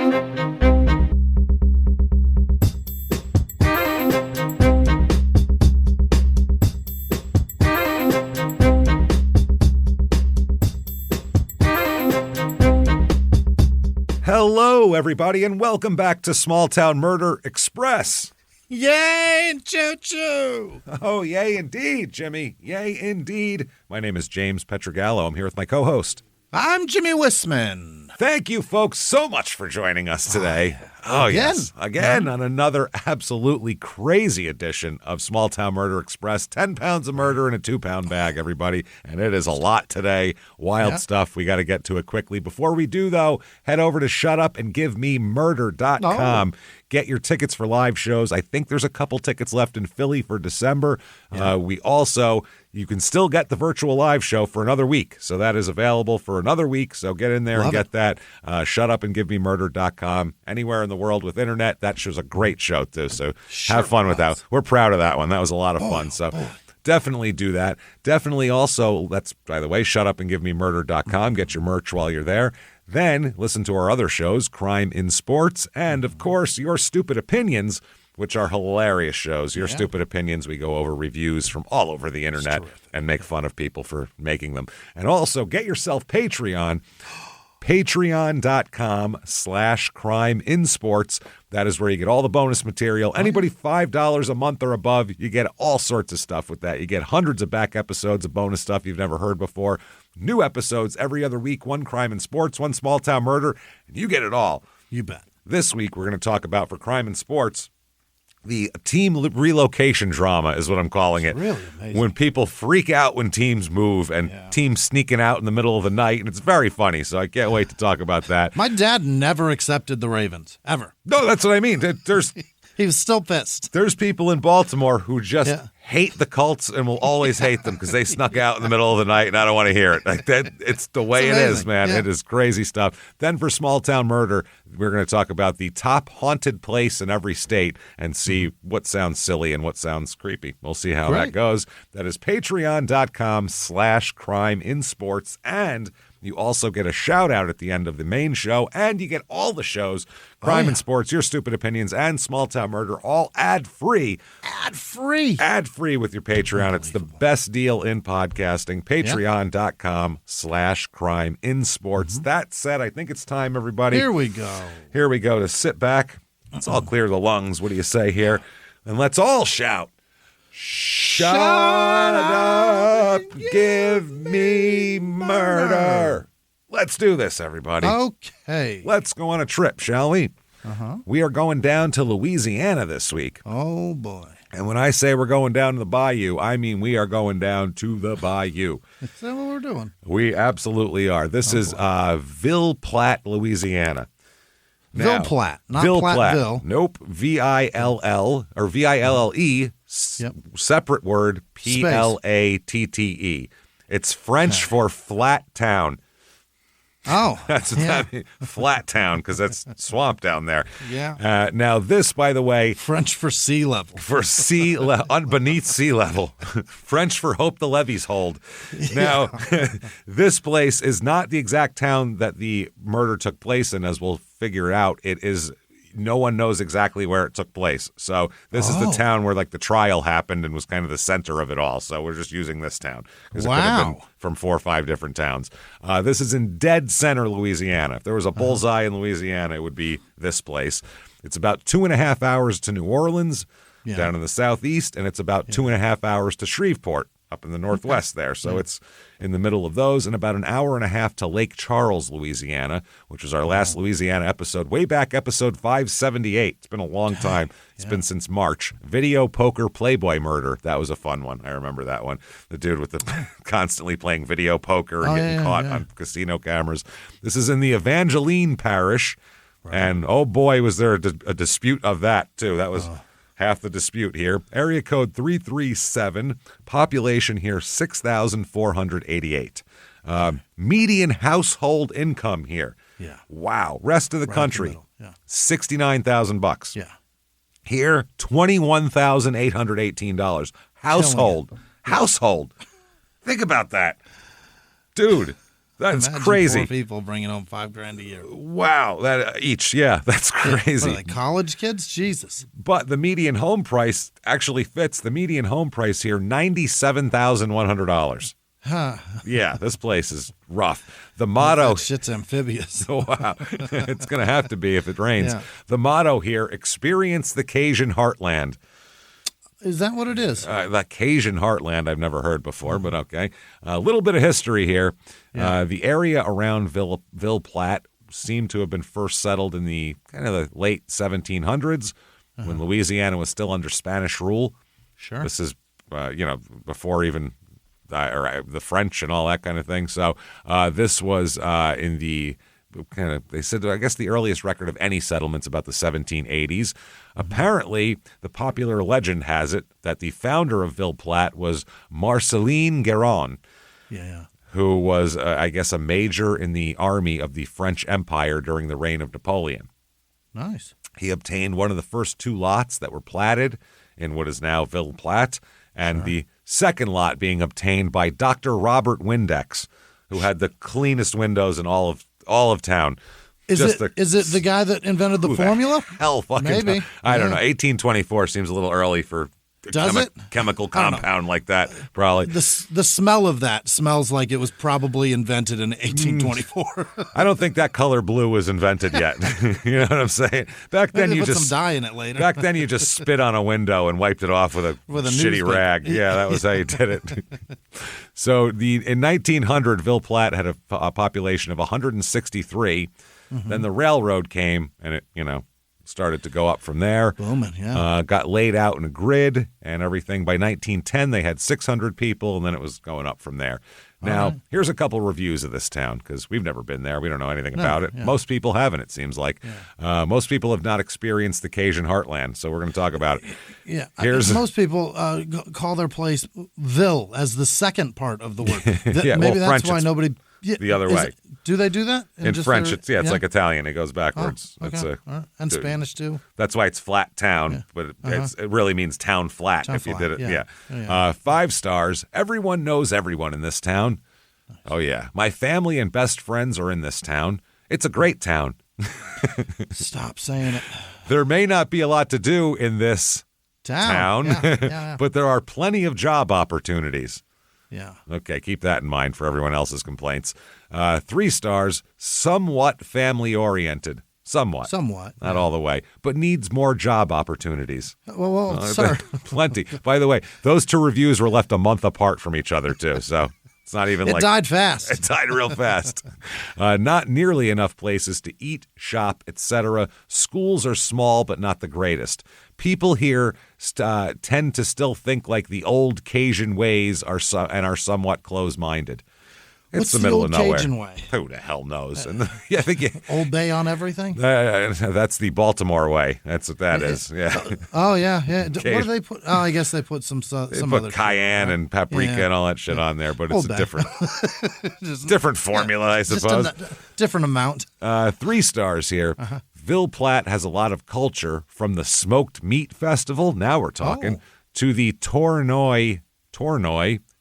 Hello, everybody, and welcome back to Small Town Murder Express. Yay and choo-choo! Oh, yay indeed, Jimmy. Yay indeed. My name is James Petrogallo. I'm here with my co-host. I'm Jimmy Wisman. Thank you, folks, so much for joining us today. Again, on another absolutely crazy edition of Small Town Murder Express. 10 pounds of murder in a 2-pound bag, everybody. And it is a lot today. Wild stuff. We got to get to it quickly. Before we do, though, head over to shutupandgivememurder.com. Get your tickets for live shows. I think there's a couple tickets left in Philly for December. You can still get the virtual live show for another week. So that is available for another week. So get in there and get that. Shutupandgivememurder.com. Anywhere in the world with internet. That show's a great show, too. So have fun with that. We're proud of that one. That was a lot of fun. So definitely do that. Definitely also, by the way, shutupandgivememurder.com. Get your merch while you're there. Then listen to our other shows, Crime in Sports, and, of course, Your Stupid Opinions, which are hilarious shows. Your Stupid Opinions, we go over reviews from all over the internet and make fun of people for making them. And also, get yourself Patreon, patreon.com/crimeinsports. That is where you get all the bonus material. Anybody $5 a month or above, you get all sorts of stuff with that. You get hundreds of back episodes of bonus stuff you've never heard before. New episodes every other week, one crime in sports, one small town murder, and you get it all. You bet. This week we're going to talk about, for crime in sports, the team relocation drama is what I'm calling it. Really amazing. When people freak out when teams move and teams sneaking out in the middle of the night, and it's very funny, so I can't wait to talk about that. My dad never accepted the Ravens, ever. No, that's what I mean. He was still pissed. There's people in Baltimore who just hate the Colts and will always hate them because they snuck out in the middle of the night, and I don't want to hear it. Like that, it's the way it is, man. Yeah. It is crazy stuff. Then for Small Town Murder, we're going to talk about the top haunted place in every state and see what sounds silly and what sounds creepy. We'll see how that goes. That is patreon.com/crimeinsports, and you also get a shout-out at the end of the main show, and you get all the shows, Crime in Sports, Your Stupid Opinions, and Small Town Murder, all ad-free. Ad-free. Ad-free with your Patreon. It's the best deal in podcasting. Patreon.com/crimeinsports. That said, I think it's time, everybody. Here we go. Here we go to sit back. Let's all clear the lungs. What do you say here? And let's all shout. Shut up, give me murder. Let's do this, everybody. Okay. Let's go on a trip, shall we? We are going down to Louisiana this week. Oh, boy. And when I say we're going down to the bayou, I mean we are going down to the bayou. Is that what we're doing? We absolutely are. This is Ville Platte, Louisiana. Ville Platte, not Ville Platteville. Nope. V-I-L-L or V-I-L-L-E. Separate word, P-L-A-T-T-E. It's French for flat town. Oh, that's what that means. Flat town, because that's swamp down there. Yeah. Now this, by the way, French for sea level. For beneath sea level. French for hope the levees hold. Now, this place is not the exact town that the murder took place in, as we'll figure out. It is. No one knows exactly where it took place. So this is the town where like the trial happened and was kind of the center of it all. So we're just using this town. Because it could have been from 4 or 5 different towns. This is in dead center, Louisiana. If there was a bullseye in Louisiana, it would be this place. It's about 2.5 hours to New Orleans, down in the southeast, and it's about 2.5 hours to Shreveport, up in the northwest there. So it's in the middle of those, and about an hour and a half to Lake Charles, Louisiana, which was our last Louisiana episode, way back episode 578. It's been a long time. It's been since March. Video poker Playboy murder. That was a fun one. I remember that one. The dude with the constantly playing video poker and getting caught on casino cameras. This is in the Evangeline Parish, and oh boy, was there a dispute of that, too. That was... half the dispute here. Area code 337. Population here 6,488. Median household income here. Yeah. Wow. Rest of the country. $69,000. Yeah. Here $21,818. Household. Think about that. Dude. That's Imagine crazy. 4 people bringing home $5,000 a year. Wow, that each, yeah, that's crazy. What are they, college kids? Jesus. But the median home price actually fits. The median home price here, $97,100. Huh. Yeah, this place is rough. The motto, That shit's amphibious. wow, it's going to have to be if it rains. Yeah. The motto here, experience the Cajun heartland. Is that what it is? The Cajun heartland I've never heard before, but okay. A little bit of history here. Yeah. The area around Ville Platte seemed to have been first settled in the kind of the late 1700s when Louisiana was still under Spanish rule. Sure. This is, before even the French and all that kind of thing. So this was in the they said, I guess, the earliest record of any settlements about the 1780s. Apparently, the popular legend has it that the founder of Ville Platte was Marceline Guérin, Yeah. who was, I guess, a major in the army of the French Empire during the reign of Napoleon. Nice. He obtained one of the first 2 lots that were platted in what is now Ville Platte, and the second lot being obtained by Dr. Robert Windex, who had the cleanest windows in all of town. Is it the guy that invented the formula? Hell, fucking Maybe. I don't know. 1824 seems a little early for a chemical compound like that. Probably. The smell of that smells like it was probably invented in 1824. I don't think that color blue was invented yet. You know what I'm saying? Back then, Maybe you put just some dye in it later. Back then, you just spit on a window and wiped it off with a shitty newspaper. rag. Yeah, that was how you did it. So in 1900, Ville Platte had a population of 163. Then the railroad came, and it started to go up from there. Booming, yeah. Got laid out in a grid and everything. By 1910, they had 600 people, and then it was going up from there. Now, here's a couple reviews of this town, because we've never been there. We don't know anything about it. Yeah. Most people haven't, it seems like. Yeah. Most people have not experienced the Cajun heartland, so we're going to talk about it. Yeah. Most people call their place Ville as the second part of the word. Yeah, Maybe well, that's French, why it's nobody... the other way. Do they do that? In French, it's like Italian. It goes backwards. Oh, okay. It's All right. And Spanish, too? That's why it's flat town, but it really means town flat if you did it. Yeah. 5 stars. Everyone knows everyone in this town. Nice. Oh, yeah. My family and best friends are in this town. It's a great town. Stop saying it. There may not be a lot to do in this town. Yeah. But there are plenty of job opportunities. Yeah. Okay, keep that in mind for everyone else's complaints. 3 stars, somewhat family-oriented. Somewhat. Not all the way, but needs more job opportunities. Well, sir. Plenty. By the way, those 2 reviews were left a month apart from each other, too, so it's not even It died fast. It died real fast. Not nearly enough places to eat, shop, etc. Schools are small, but not the greatest. People here tend to still think like the old Cajun ways are somewhat closed-minded. It's the middle of nowhere. Cajun way? Who the hell knows? I think Old Bay on everything? That's the Baltimore way. That's what that is. Yeah. Oh, yeah. What do they put? Oh, I guess they put some other cayenne and paprika and all that shit on there, but it's a different different formula, I suppose. Different amount. 3 stars here. Ville Platte has a lot of culture, from the Smoked Meat Festival, now we're talking, to the Tournoy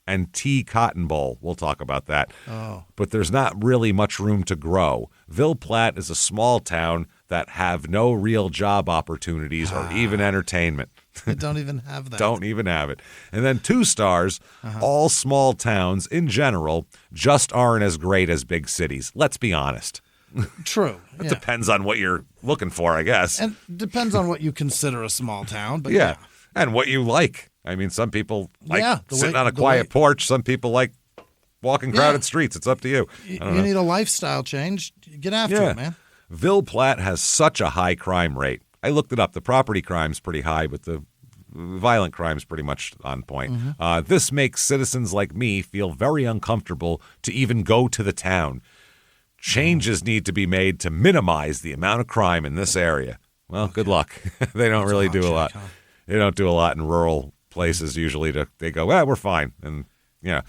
and Tea Cotton Bowl. We'll talk about that. Oh. But there's not really much room to grow. Ville Platte is a small town that have no real job opportunities or even entertainment. They don't even have that. Don't even have it. And then 2 stars, all small towns in general just aren't as great as big cities. Let's be honest. True. It depends on what you're looking for, I guess. And depends on what you consider a small town. But yeah. And what you like. I mean, some people like sitting on a quiet porch. Some people like walking crowded streets. It's up to you. You need a lifestyle change. Get after it, man. Ville Platte has such a high crime rate. I looked it up. The property crime's pretty high, but the violent crime's pretty much on point. This makes citizens like me feel very uncomfortable to even go to the town. Changes need to be made to minimize the amount of crime in this area. Well, good luck. They don't really do a lot. They don't do a lot in rural places usually. They go, we're fine. And, there's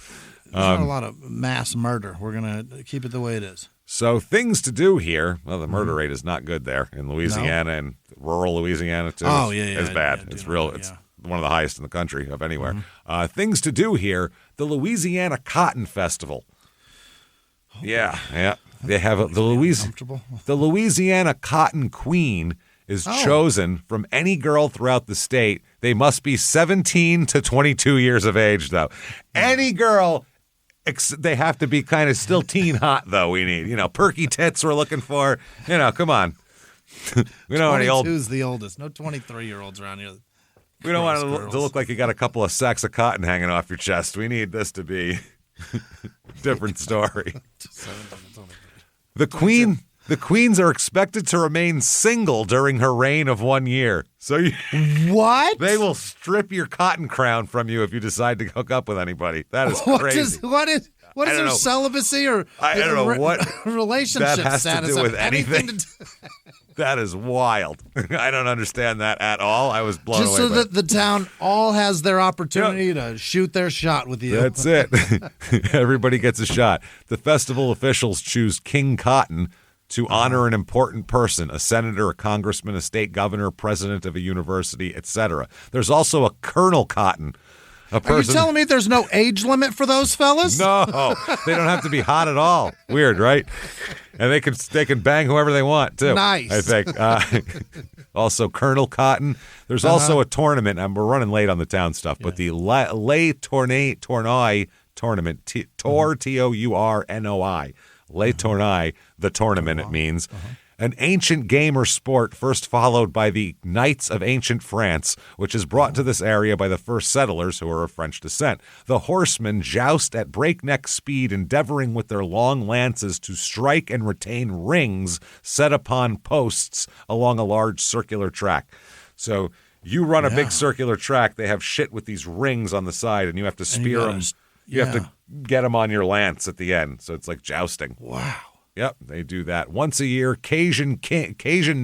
not a lot of mass murder. We're going to keep it the way it is. So things to do here. Well, the murder rate is not good there in Louisiana and rural Louisiana, too. Oh, It's bad. It's real. It's one of the highest in the country of anywhere. Things to do here. The Louisiana Cotton Festival. Yeah. They have the Louisiana Cotton Queen is chosen from any girl throughout the state. They must be 17 to 22 years of age, though. Any girl, they have to be kind of still teen hot, though. We need, perky tits we're looking for. Come on. We don't want any old. 22's the oldest. No 23-year-olds around here. We don't want to look like you got a couple of sacks of cotton hanging off your chest. We need this to be a different story. The queens are expected to remain single during her reign of 1 year. So what? They will strip your cotton crown from you if you decide to hook up with anybody. That is crazy. What is her celibacy or I don't know what relationship that has status to do with anything. to That is wild. I don't understand that at all. I was blown away. Just so that the town all has their opportunity to shoot their shot with you. That's it. Everybody gets a shot. The festival officials choose King Cotton to honor an important person, a senator, a congressman, a state governor, president of a university, etc. There's also a Colonel Cotton. Are you telling me there's no age limit for those fellas? No, they don't have to be hot at all. Weird, right? And they can bang whoever they want too. Nice. I think. Also, Colonel Cotton. There's also a tournament, and we're running late on the town stuff, but the Les Tournoi tournament, Tour Tournoi, Les Tournoi, the tournament it means. An ancient game or sport first followed by the Knights of Ancient France, which is brought to this area by the first settlers who are of French descent. The horsemen joust at breakneck speed, endeavoring with their long lances to strike and retain rings set upon posts along a large circular track. So you run a big circular track, they have shit with these rings on the side, and you have to spear them. You have to get them on your lance at the end, so it's like jousting. Wow. Yep, they do that. Once a year, Cajun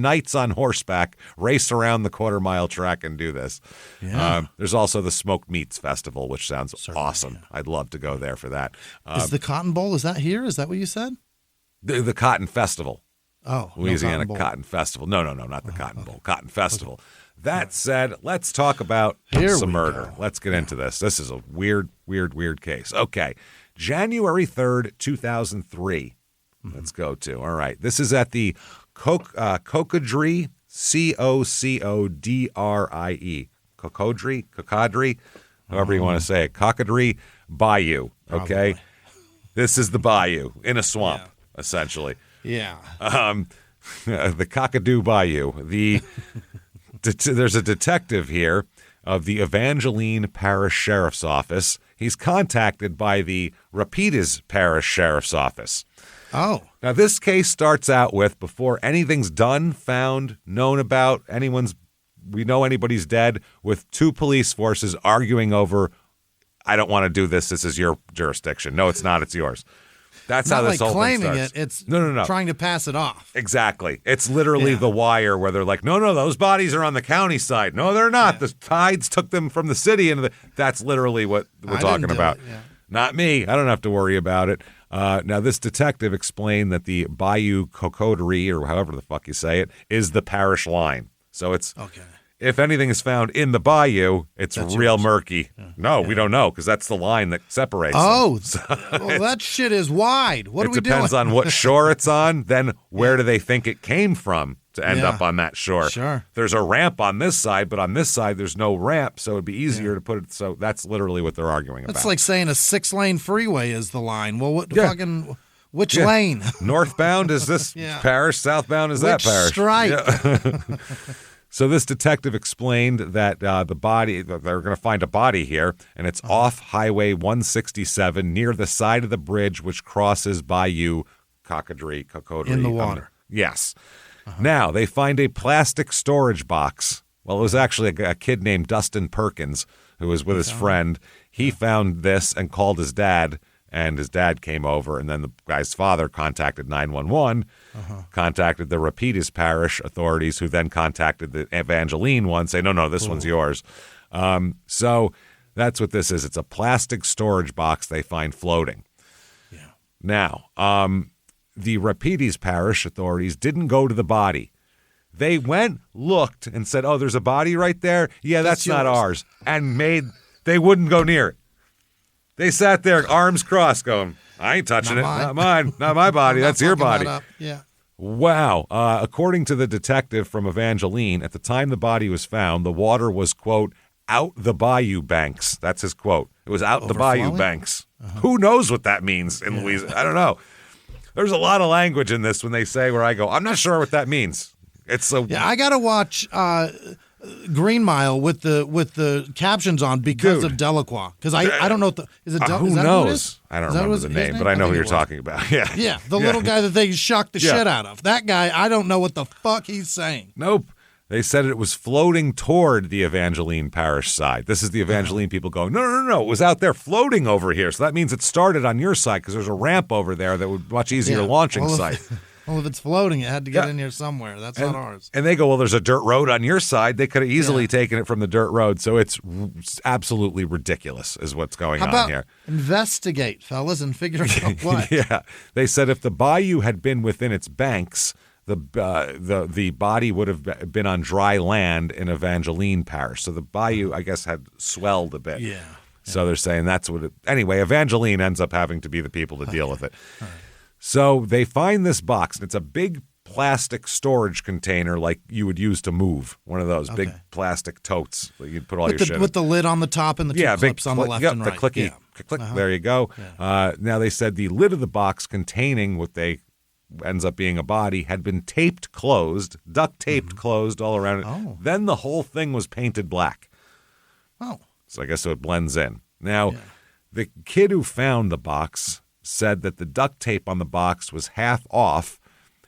knights on horseback race around the quarter-mile track and do this. Yeah. There's also the Smoked Meats Festival, which sounds awesome. Yeah. I'd love to go there for that. Is the Cotton Bowl, is that here? Is that what you said? The Cotton Festival. Oh, Louisiana Cotton Festival. No, not the Cotton Bowl. Cotton Festival. Okay. That said, let's talk about some murder. Let's get into this. This is a weird case. Okay. January 3rd, 2003. Let's go to. All right. This is at the Cocodrie, Cocodrie, Cocodrie, however you want to say it, Cocodrie Bayou. Okay. Probably. This is the bayou in a swamp, essentially. Yeah. The Cockadoo Bayou. There's a detective here of the Evangeline Parish Sheriff's Office. He's contacted by the Rapides Parish Sheriff's Office. Oh. Now, this case starts out with, before anything's done, found, known about, we know anybody's dead, with two police forces arguing over, I don't want to do this. This is your jurisdiction. No, it's not. It's yours. That's not how this whole thing starts. Claiming it. It's no. Trying to pass it off. Exactly. It's literally The Wire, where they're like, no, those bodies are on the county side. No, they're not. The tides took them from the city. That's literally what we're talking about. Not me. I don't have to worry about it. Now, this detective explained that the Bayou Cocodrie, or however the fuck you say it, is the parish line. So it's, if anything is found in the bayou, it's real murky. Yeah. We don't know, because that's the line that separates them. So well, that shit is wide. What are we doing? It depends on what shore it's on. Then where do they think it came from to end up on that shore? Sure. There's a ramp on this side, but on this side there's no ramp, so it'd be easier to put it. So that's literally what they're arguing about. It's like saying a 6-lane freeway is the line. Well, which lane? Northbound is this parish, southbound is that parish. Stripe? So this detective explained that the body, they're going to find a body here, and it's off Highway 167 near the side of the bridge which crosses Bayou Cocodrie. In the water. Yes. Now, they find a plastic storage box. Well, it was actually a kid named Dustin Perkins who was with his friend. He found this and called his dad, and his dad came over, and then the guy's father contacted 911, contacted the Rapides Parish authorities, who then contacted the Evangeline one, saying, no, this one's yours. So that's what this is. It's a plastic storage box they find floating. Yeah. Now, the Rapides Parish authorities didn't go to the body. They went, looked, and said, oh, there's a body right there? Yeah, that's not ours. And they wouldn't go near it. They sat there, arms crossed, going, I ain't touching it. Not mine. Not my body. That's your body. Yeah. Wow. According to the detective from Evangeline, at the time the body was found, the water was, quote, out the bayou banks. That's his quote. It was out the bayou banks. Who knows what that means in Louisiana? I don't know. There's a lot of language in this when they say where I go, I'm not sure what that means. It's I got to watch Green Mile with the captions on because of Delacroix. Because I don't know. Is it who knows? I don't remember the name, but I know who you're talking about. Yeah. Yeah. The little guy that they shocked the shit out of. That guy, I don't know what the fuck he's saying. Nope. They said it was floating toward the Evangeline Parish side. This is the Evangeline people going, no. It was out there floating over here. So that means it started on your side because there's a ramp over there that would be much easier launching site. Well, if it's floating, it had to get in here somewhere. That's not ours. And they go, well, there's a dirt road on your side. They could have easily taken it from the dirt road. So it's absolutely ridiculous is what's going on here. Investigate, fellas, and figure out what. Yeah. They said if the bayou had been within its banks, the body would have been on dry land in Evangeline Parish. So the bayou, I guess, had swelled a bit. Yeah. So they're saying that's what it... Anyway, Evangeline ends up having to be the people to deal with it. Right. So they find this box, and it's a big plastic storage container like you would use to move. One of those big plastic totes that you'd put all your shit in. With the lid on the top and the two clips on the left and right. The clicky, click, there you go. Yeah. Now they said the lid of the box containing what they... ends up being a body, had been taped closed, duct taped closed all around it. Oh. Then the whole thing was painted black. Oh. So I guess so it blends in. Now, the kid who found the box said that the duct tape on the box was half off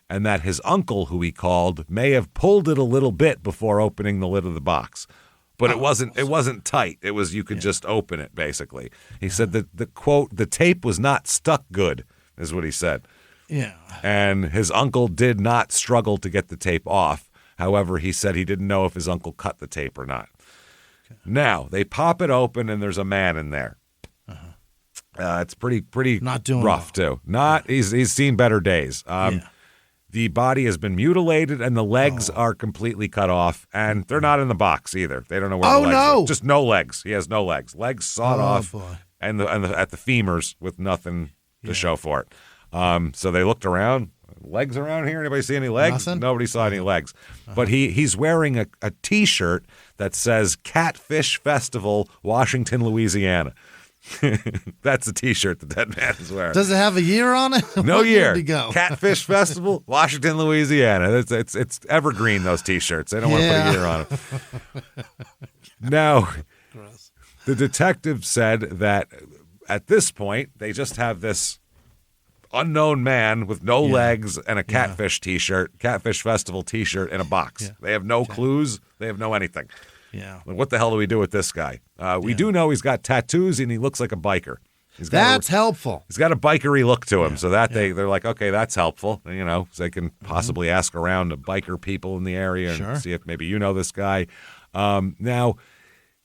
and that his uncle, who he called, may have pulled it a little bit before opening the lid of the box. But it wasn't tight. It was you could just open it, basically. He said that the quote, the tape was not stuck good, is what he said. Yeah. And his uncle did not struggle to get the tape off. However, he said he didn't know if his uncle cut the tape or not. Okay. Now, they pop it open and there's a man in there. It's pretty not doing rough, too. He's seen better days. The body has been mutilated and the legs are completely cut off, and they're not in the box either. They don't know where the legs are. Just no legs. He has no legs. Legs sawed off boy. and at the femurs with nothing to show for it. So they looked around. Legs around here? Anybody see any legs? Nothing? Nobody saw any legs. But he's wearing a T-shirt that says Catfish Festival, Washington, Louisiana. That's the T-shirt that that man is wearing. Does it have a year on it? No year. To go? Catfish Festival, Washington, Louisiana. It's evergreen, those T-shirts. They don't want to put a year on it. Now, the detective said that at this point, they just have this unknown man with no legs and a Catfish T-shirt, Catfish Festival T-shirt in a box. They have no clues. They have no anything. Yeah. What the hell do we do with this guy? We do know he's got tattoos and he looks like a biker. That's helpful. He's got a bikery look to him, so that they're like, okay, that's helpful. So they can possibly ask around to biker people in the area and see if maybe you know this guy. Now,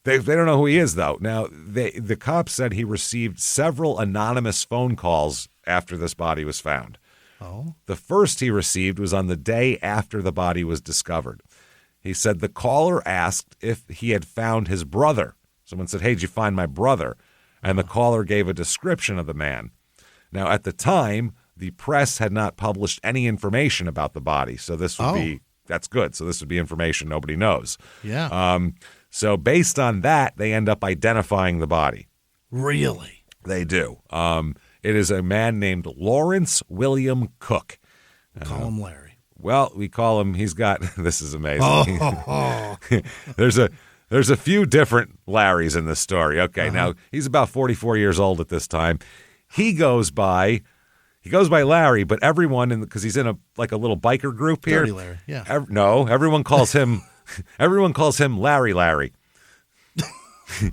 they don't know who he is, though. Now, the cops said he received several anonymous phone calls after this body was found. Oh. The first he received was on the day after the body was discovered. He said the caller asked if he had found his brother. Someone said, hey, did you find my brother? And the caller gave a description of the man. Now, at the time, the press had not published any information about the body. So this would that's good. So this would be information nobody knows. Yeah. So based on that, they end up identifying the body. Really? They do. It is a man named Lawrence William Cook. Call him Larry. Well, we call him, he's got, this is amazing. There's a few different Larrys in this story. Okay, now he's about 44 years old at this time. He goes by Larry, but everyone, because he's in a little biker group here. Dirty Larry, yeah. Everyone calls him Larry.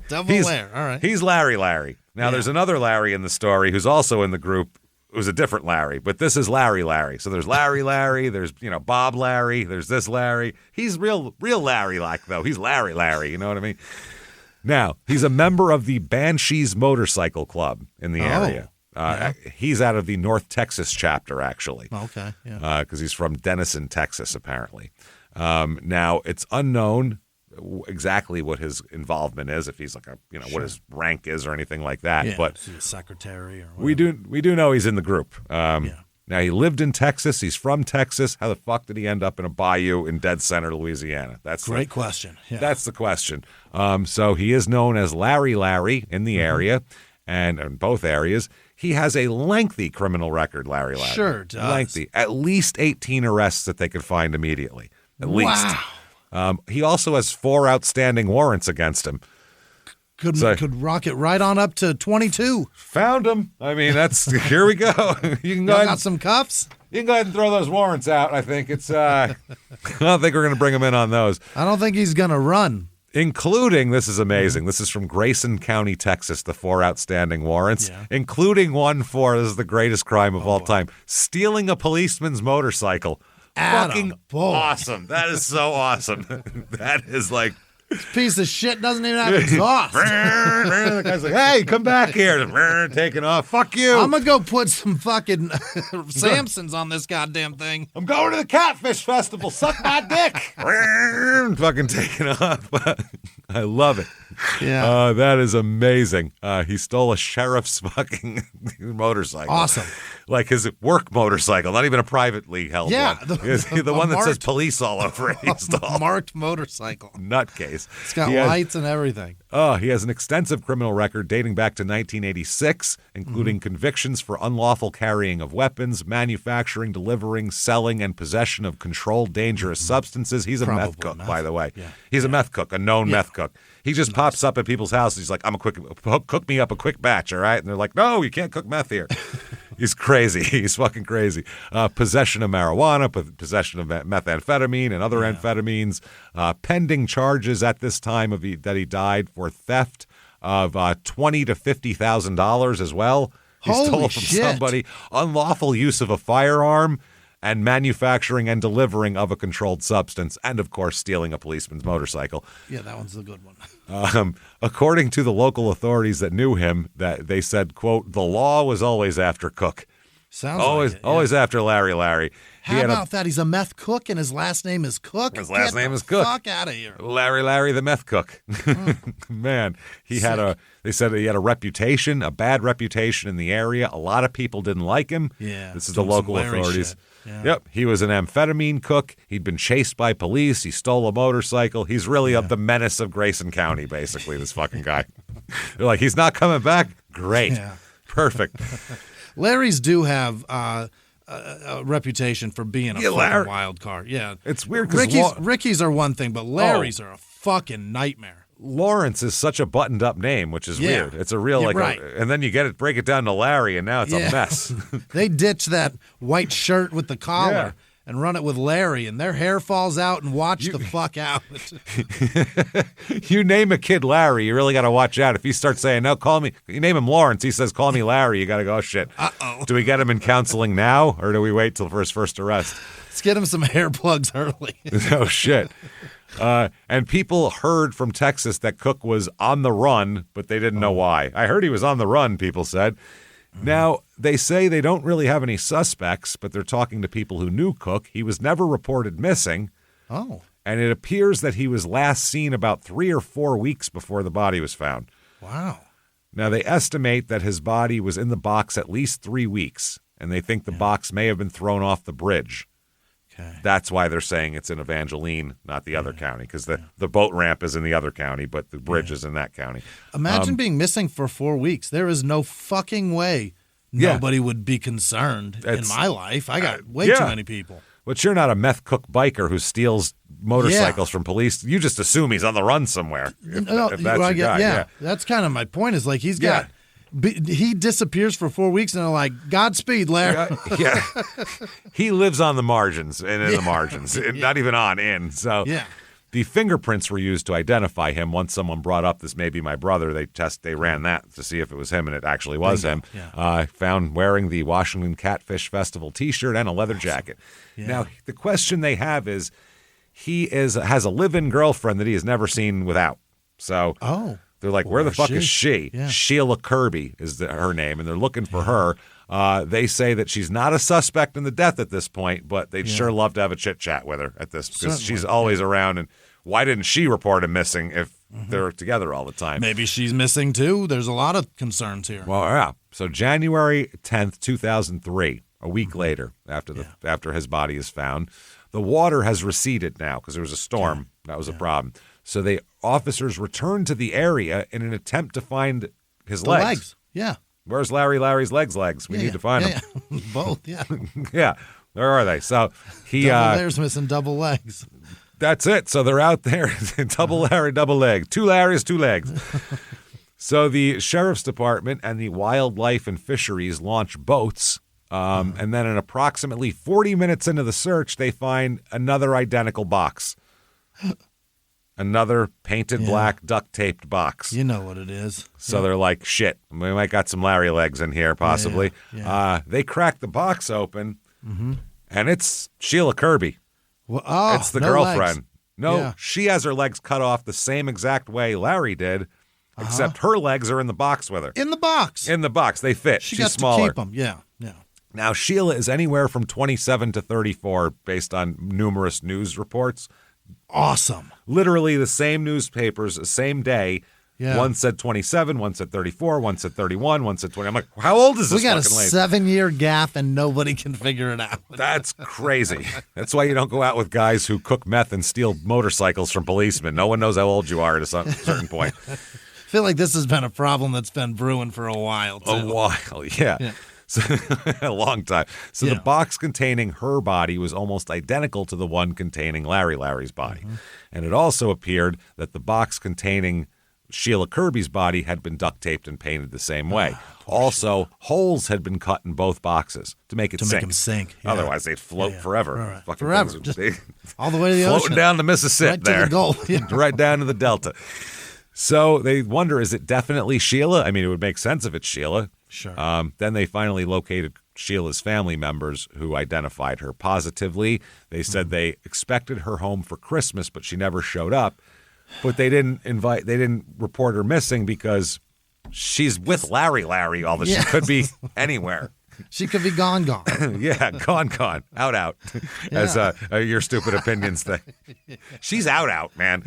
Double Larry, all right. He's Larry. Now, there's another Larry in the story who's also in the group. It was a different Larry, but this is Larry. So there's Larry, there's, Bob Larry, there's this Larry. He's real Larry-like, though. He's Larry, you know what I mean? Now, he's a member of the Banshees Motorcycle Club in the area. He's out of the North Texas chapter, actually. Okay, yeah. Because he's from Denison, Texas, apparently. Now, it's unknown exactly what his involvement is, if he's like what his rank is or anything like that. Yeah, but is he a secretary or whatever. We do know he's in the group. Now, he lived in Texas. He's from Texas. How the fuck did he end up in a bayou in dead center Louisiana? That's great question. Yeah. That's the question. So he is known as Larry in the area and in both areas. He has a lengthy criminal record, Larry. Sure does. Lengthy. At least 18 arrests that they could find immediately. At least. He also has 4 outstanding warrants against him. Could rock it right on up to 22. Found him. I mean, here we go. You can got some cuffs? You can go ahead and throw those warrants out. I think it's, I don't think we're going to bring him in on those. I don't think he's going to run. Including, this is amazing, this is from Grayson County, Texas, the 4 outstanding warrants, including one for, this is the greatest crime of all time, stealing a policeman's motorcycle. Fucking awesome. That is so awesome. That is like... This piece of shit doesn't even have exhaust. The guy's like, hey, come back here. Taking off. Fuck you. I'm going to go put some fucking Samsons on this goddamn thing. I'm going to the Catfish Festival. Suck my dick. Fucking taking off. I love it. Yeah. That is amazing. He stole a sheriff's fucking motorcycle. Awesome. Like his work motorcycle, not even a privately held one. The one that says police all over it. He stole. Marked motorcycle. Nutcase. It's got lights and everything. He has an extensive criminal record dating back to 1986, including convictions for unlawful carrying of weapons, manufacturing, delivering, selling, and possession of controlled dangerous substances. He's a meth cook, by the way. Yeah. He's a meth cook, a known meth cook. He just pops up at people's houses. He's like, cook me up a quick batch, all right? And they're like, no, you can't cook meth here. He's crazy. He's fucking crazy. Possession of marijuana, possession of methamphetamine and other amphetamines. Pending charges at this time that he died for theft of $20,000 to $50,000 as well. He stole from somebody. Unlawful use of a firearm and manufacturing and delivering of a controlled substance, and of course stealing a policeman's motorcycle. Yeah, that one's a good one. According to the local authorities that knew him, that they said, quote, the law was always after Cook. Sounds always after Larry. How about that? He's a meth cook and his last name is Cook? His last name is Cook. Fuck out of here. Larry the meth cook. Man, they said he had a reputation, a bad reputation in the area. A lot of people didn't like him. Yeah. This is the local authorities. Yeah. Yep. He was an amphetamine cook. He'd been chased by police. He stole a motorcycle. He's really the menace of Grayson County, basically, this fucking guy. They're like, he's not coming back? Great. Yeah. Perfect. Larrys do have a reputation for being a fucking wild card. Yeah. It's weird because Ricky's are one thing, but Larry's are a fucking nightmare. Lawrence is such a buttoned-up name, which is weird. It's a real and then you break it down to Larry, and now it's a mess. They ditch that white shirt with the collar and run it with Larry, and their hair falls out, and watch the fuck out. You name a kid Larry, you really got to watch out. If he starts saying, no, call me, you name him Lawrence, he says, call me Larry, you got to go, oh, shit. Uh-oh. Do we get him in counseling now, or do we wait till for his first arrest? Let's get him some hair plugs early. Oh, shit. And people heard from Texas that Cook was on the run, but they didn't know why. I heard he was on the run, people said. Now, they say they don't really have any suspects, but they're talking to people who knew Cook. He was never reported missing. Oh. And it appears that he was last seen about 3 or 4 weeks before the body was found. Wow. Now, they estimate that his body was in the box at least 3 weeks, and they think the box may have been thrown off the bridge. Okay. That's why they're saying it's in Evangeline, not the other county, because the boat ramp is in the other county, but the bridge is in that county. Imagine being missing for 4 weeks. There is no fucking way nobody would be concerned in my life. I got way too many people. But you're not a meth cook biker who steals motorcycles from police. You just assume he's on the run somewhere. If that's your guy. Yeah, that's kind of my point. Is like he's got. He disappears for 4 weeks, and they're like, Godspeed, Larry. He lives on the margins and in the margins, not even in. So the fingerprints were used to identify him. Once someone brought up, this may be my brother, they ran that to see if it was him, and it actually was him. Found wearing the Washington Catfish Festival T-shirt and a leather jacket. Now, the question they have is, he has a live-in girlfriend that he has never seen without. So they're like, where the fuck is she? Yeah. Sheila Kirby is her name, and they're looking for her. They say that she's not a suspect in the death at this point, but they'd sure love to have a chit-chat with her at this, because she's always around and why didn't she report him missing if they're together all the time? Maybe she's missing too. There's a lot of concerns here. Well, yeah. So January 10th, 2003, a week later after his body is found, the water has receded now because there was a storm. That was a problem. So the officers returned to the area in an attempt to find his legs. Yeah. Where's Larry's legs? We need to find them. Yeah. Both, yeah. Yeah. Where are they? So there's missing double legs. That's it. So they're out there. Double Larry, double leg. Two Larrys, two legs. So the sheriff's department and the wildlife and fisheries launch boats. And then in approximately 40 minutes into the search, they find another identical box. Another painted black duct-taped box. You know what it is. So they're like, shit, we might got some Larry legs in here, possibly. Yeah. They crack the box open, and it's Sheila Kirby. Well, it's the girlfriend. Legs. No, she has her legs cut off the same exact way Larry did, except her legs are in the box with her. In the box. In the box. They fit. She's got smaller. to keep them. Yeah. Now, Sheila is anywhere from 27 to 34 based on numerous news reports. Awesome. Literally the same newspapers, the same day. Yeah. One said 27, one said 34, one said 31, one said 20. I'm like, how old is this fucking lady? We got a 7-year gap and nobody can figure it out. That's crazy. That's why you don't go out with guys who cook meth and steal motorcycles from policemen. No one knows how old you are at a certain point. I feel like this has been a problem that's been brewing for a while, too. A while, yeah. So, a long time. So the box containing her body was almost identical to the one containing Larry's body. And it also appeared that the box containing Sheila Kirby's body had been duct taped and painted the same way. Also, holes had been cut in both boxes to make it sink. To make them sink. Yeah. Otherwise, they'd float forever. Right. Forever. Just all the way to the floating ocean. Floating down the Mississippi right there. To the Gulf. Right down to the Delta. So they wonder, is it definitely Sheila? I mean, it would make sense if it's Sheila. Sure. Then they finally located Sheila's family members who identified her positively. They said they expected her home for Christmas, but she never showed up. But they didn't report her missing because she's with Larry all the time. She could be anywhere. She could be gone. Yeah, gone. Out. As your stupid opinions thing. She's out, man.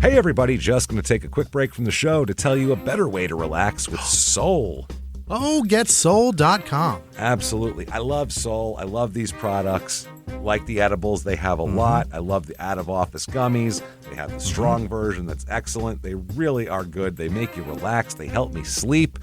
Hey, everybody, just going to take a quick break from the show to tell you a better way to relax with Soul. Oh, getsoul.com. Absolutely. I love Soul. I love these products. Like the edibles, they have a lot. I love the out-of-office gummies. They have the strong version that's excellent. They really are good. They make you relax. They help me sleep.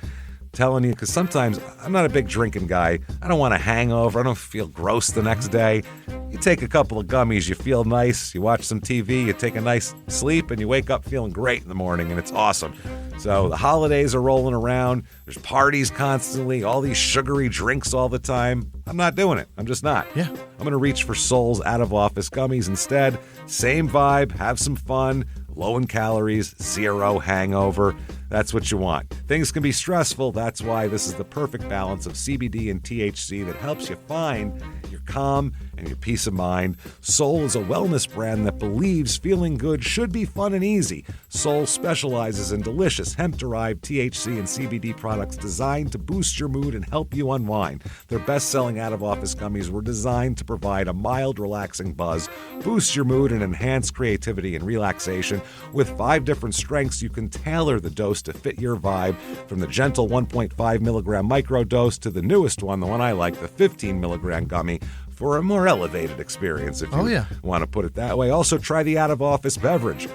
Telling you, because sometimes I'm not a big drinking guy. I don't want a hangover. I don't feel gross the next day. You take a couple of gummies, you feel nice. You watch some TV, you take a nice sleep, and you wake up feeling great in the morning, and it's awesome. So the holidays are rolling around. There's parties constantly, all these sugary drinks all the time. I'm not doing it. I'm just not. Yeah. I'm going to reach for Soul's out-of-office gummies instead. Same vibe, have some fun. Low in calories, zero hangover. That's what you want. Things can be stressful. That's why this is the perfect balance of CBD and THC that helps you find your calm and your peace of mind. Soul is a wellness brand that believes feeling good should be fun and easy. Soul specializes in delicious hemp-derived THC and CBD products designed to boost your mood and help you unwind. Their best-selling out-of-office gummies were designed to provide a mild, relaxing buzz, boost your mood, and enhance creativity and relaxation. With 5 different strengths, you can tailor the dose to fit your vibe, from the gentle 1.5 milligram microdose to the newest one, the one I like, the 15 milligram gummy, for a more elevated experience, if you want to put it that way. Also, try the out-of-office beverage.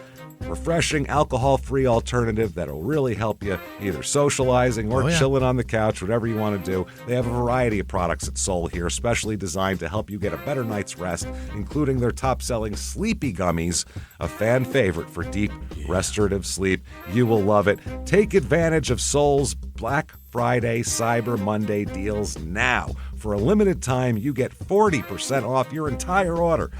Refreshing, alcohol-free alternative that'll really help you either socializing or chilling on the couch, whatever you want to do. They have a variety of products at Soul here, specially designed to help you get a better night's rest, including their top-selling Sleepy Gummies, a fan favorite for deep, restorative sleep. You will love it. Take advantage of Soul's Black Friday, Cyber Monday deals now. For a limited time, you get 40% off your entire order.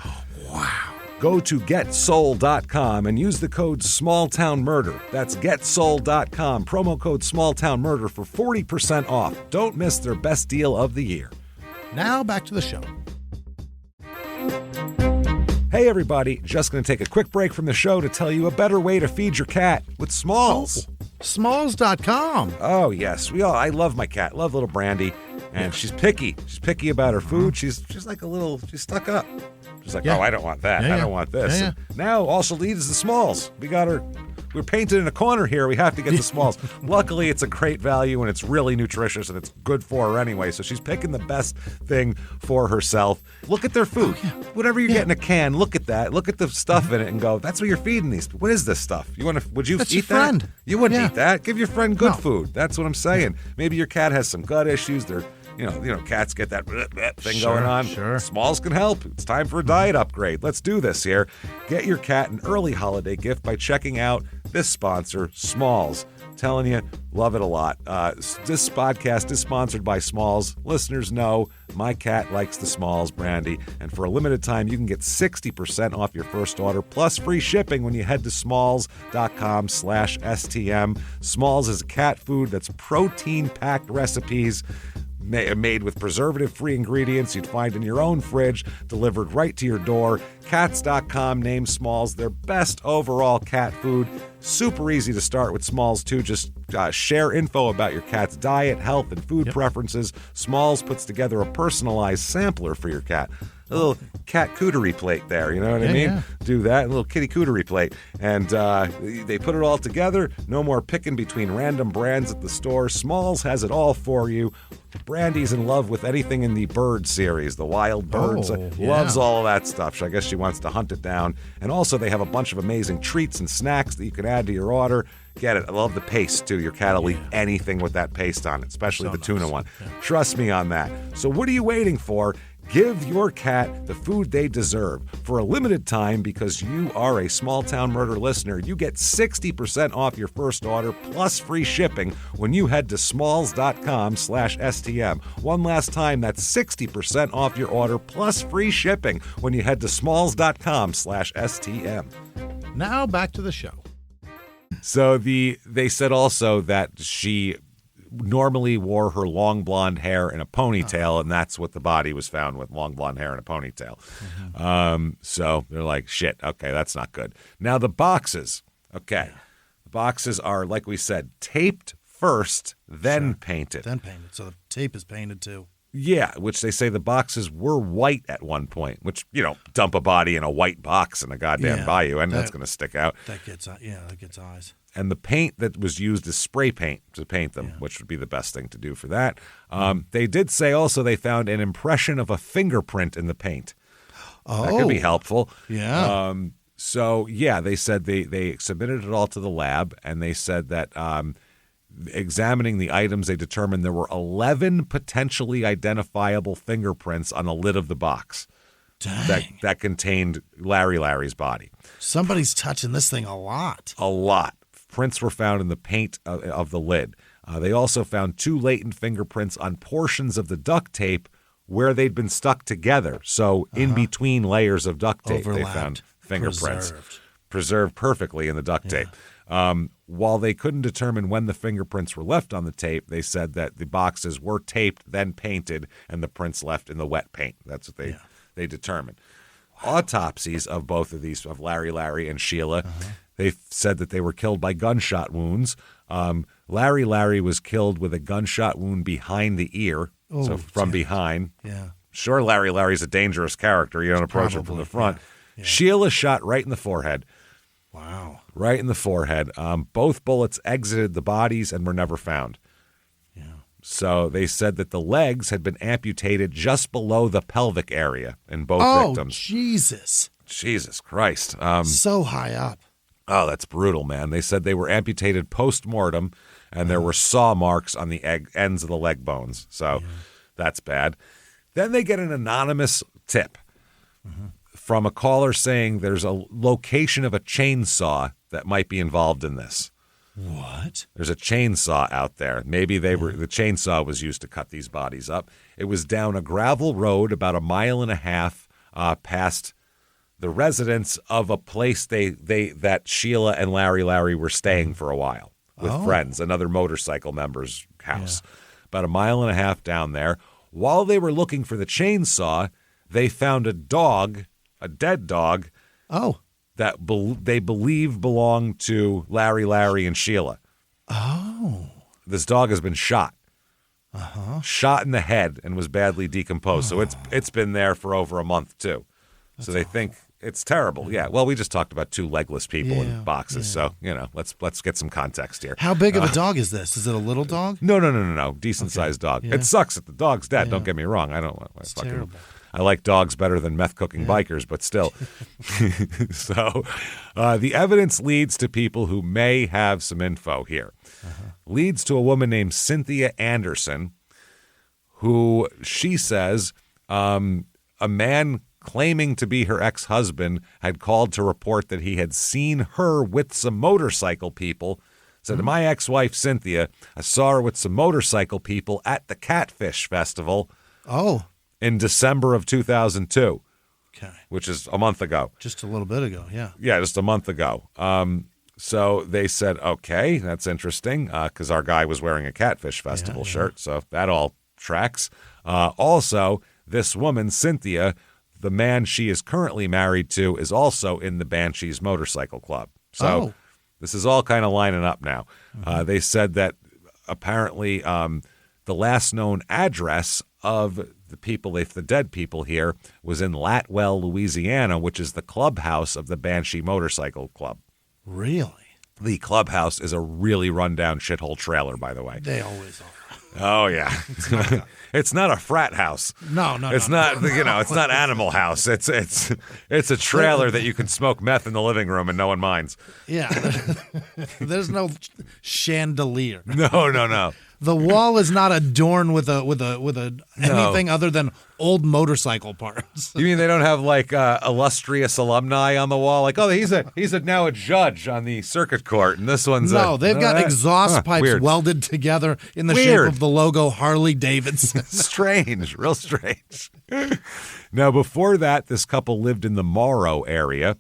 Wow. Go to getsoul.com and use the code SmallTownMurder. That's getsoul.com, promo code SmallTownMurder for 40% off. Don't miss their best deal of the year. Now back to the show. Hey everybody, just going to take a quick break from the show to tell you a better way to feed your cat with Smalls. Smalls.com. Oh yes, I love my cat. Love little Brandy. And she's picky. She's picky about her food. She's like she's stuck up. She's like, oh, I don't want that. I don't want this. Yeah. Now all she'll eat is the smalls. We're painted in a corner here. We have to get the smalls. Luckily, it's a great value, and it's really nutritious, and it's good for her anyway. So she's picking the best thing for herself. Look at their food. Whatever you get in a can, look at that. Look at the stuff in it and go, that's what you're feeding these. What is this stuff? Would you That's eat your that? friend. You wouldn't eat that. Give your friend good food. That's what I'm saying. Maybe your cat has some gut issues. They're cats get that thing going on. Sure. Smalls can help. It's time for a diet upgrade. Let's do this here. Get your cat an early holiday gift by checking out this sponsor, Smalls. Telling you, love it a lot. This podcast is sponsored by Smalls. Listeners know my cat likes the Smalls brandy, and for a limited time, you can get 60% off your first order plus free shipping when you head to smalls.com/STM. Smalls is a cat food that's protein-packed recipes made with preservative-free ingredients you'd find in your own fridge, delivered right to your door. Cats.com names Smalls their best overall cat food. Super easy to start with Smalls, too. Just share info about your cat's diet, health, and food preferences. Smalls puts together a personalized sampler for your cat. A little cat cootery plate there, you know what I mean? Yeah. Do that, a little kitty cootery plate. And they put it all together. No more picking between random brands at the store. Smalls has it all for you. Brandy's in love with anything in the bird series, the wild birds. Loves all of that stuff. So I guess she wants to hunt it down. And also they have a bunch of amazing treats and snacks that you can add to your order. Get it. I love the paste, too. Your cat will eat anything with that paste on it, especially the tuna one. Yeah. Trust me on that. So what are you waiting for? Give your cat the food they deserve. For a limited time, because you are a Small Town Murder listener, you get 60% off your first order plus free shipping when you head to smalls.com/STM. One last time, that's 60% off your order plus free shipping when you head to smalls.com/STM. Now back to the show. So they said also that she normally wore her long blonde hair in a ponytail, and that's what the body was found with, long blonde hair in a ponytail. So they're like, shit, okay, that's not good. Now the boxes, okay. The boxes are, like we said, taped first, then painted. Then painted, so the tape is painted too. Yeah, which they say the boxes were white at one point, which, dump a body in a white box in a goddamn bayou, and that's going to stick out. That gets eyes. And the paint that was used is spray paint to paint them, which would be the best thing to do for that. They did say also they found an impression of a fingerprint in the paint. That could be helpful. Yeah. They said they submitted it all to the lab, and they said that examining the items, they determined there were 11 potentially identifiable fingerprints on the lid of the box. Dang. That contained Larry's body. Somebody's touching this thing a lot. A lot. Prints were found in the paint of the lid. They also found 2 latent fingerprints on portions of the duct tape where they'd been stuck together. So in between layers of duct tape, they found fingerprints. Preserved perfectly in the duct tape. While they couldn't determine when the fingerprints were left on the tape, they said that the boxes were taped, then painted, and the prints left in the wet paint. That's what they determined. Wow. Autopsies of both of these, of Larry and Sheila, they said that they were killed by gunshot wounds. Larry was killed with a gunshot wound behind the ear, from behind. Yeah. Sure, Larry's a dangerous character. You don't approach him from the front. Yeah. Sheila shot right in the forehead. Wow. Right in the forehead. Both bullets exited the bodies and were never found. Yeah. So they said that the legs had been amputated just below the pelvic area in both victims. Jesus Christ. So high up. Oh, that's brutal, man. They said they were amputated post-mortem, and there were saw marks on the ends of the leg bones. So that's bad. Then they get an anonymous tip from a caller saying there's a location of a chainsaw that might be involved in this. What? There's a chainsaw out there. Maybe the chainsaw was used to cut these bodies up. It was down a gravel road about 1.5 miles past the residence of a place that Sheila and Larry were staying for a while with friends, another motorcycle member's house. About 1.5 miles down there. While they were looking for the chainsaw, they found a dead dog. That they believe belonged to Larry and Sheila. Oh. This dog has been shot. shot in the head, and was badly decomposed. So it's been there for over a month, too. So they think it's terrible. Yeah. Well, we just talked about 2 legless people in boxes. So, let's get some context here. How big of a dog is this? Is it a little dog? No. Decent-sized dog. Yeah. It sucks that the dog's dead. Don't get me wrong. I don't want to terrible. I like dogs better than meth-cooking bikers, but still. So the evidence leads to people who may have some info here. Leads to a woman named Cynthia Anderson, who she says a man claiming to be her ex-husband had called to report that he had seen her with some motorcycle people. Said to my ex-wife, Cynthia, I saw her with some motorcycle people at the Catfish Festival. In December of 2002. Okay. Which is a month ago. Just a little bit ago, yeah. Yeah, just a month ago. So they said, okay, that's interesting, because our guy was wearing a Catfish Festival shirt, so that all tracks. Also, this woman, Cynthia, the man she is currently married to, is also in the Banshees Motorcycle Club. So this is all kind of lining up now. They said that apparently the last known address of the dead people here was in Latwell, Louisiana, which is the clubhouse of the Banshee Motorcycle Club. Really? The clubhouse is a really rundown shithole trailer, by the way. They always are. Oh, yeah. It's not a frat house. No. It's not, it's not Animal House. It's a trailer that you can smoke meth in the living room and no one minds. Yeah. There's no chandelier. No. The wall is not adorned with anything other than old motorcycle parts. You mean they don't have like illustrious alumni on the wall? Like, oh, he's now a judge on the circuit court, and this one's they've got exhaust pipes weird. Welded together in the shape of the logo Harley Davidson. Strange, real strange. Now, before that, this couple lived in the Morrow area.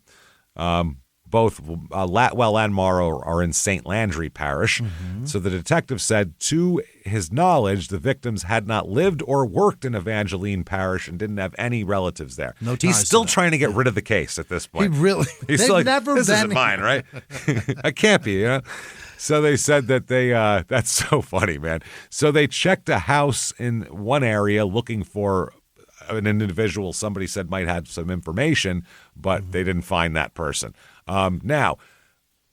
Both Latwell and Morrow are in St. Landry Parish. So the detective said, to his knowledge, the victims had not lived or worked in Evangeline Parish and didn't have any relatives there. No ties. He's still trying to get rid of the case at this point. He's still like, never this been isn't mine, right? I can't be, So they said that that's so funny, man. So they checked a house in one area looking for an individual somebody said might have some information, but they didn't find that person. Now,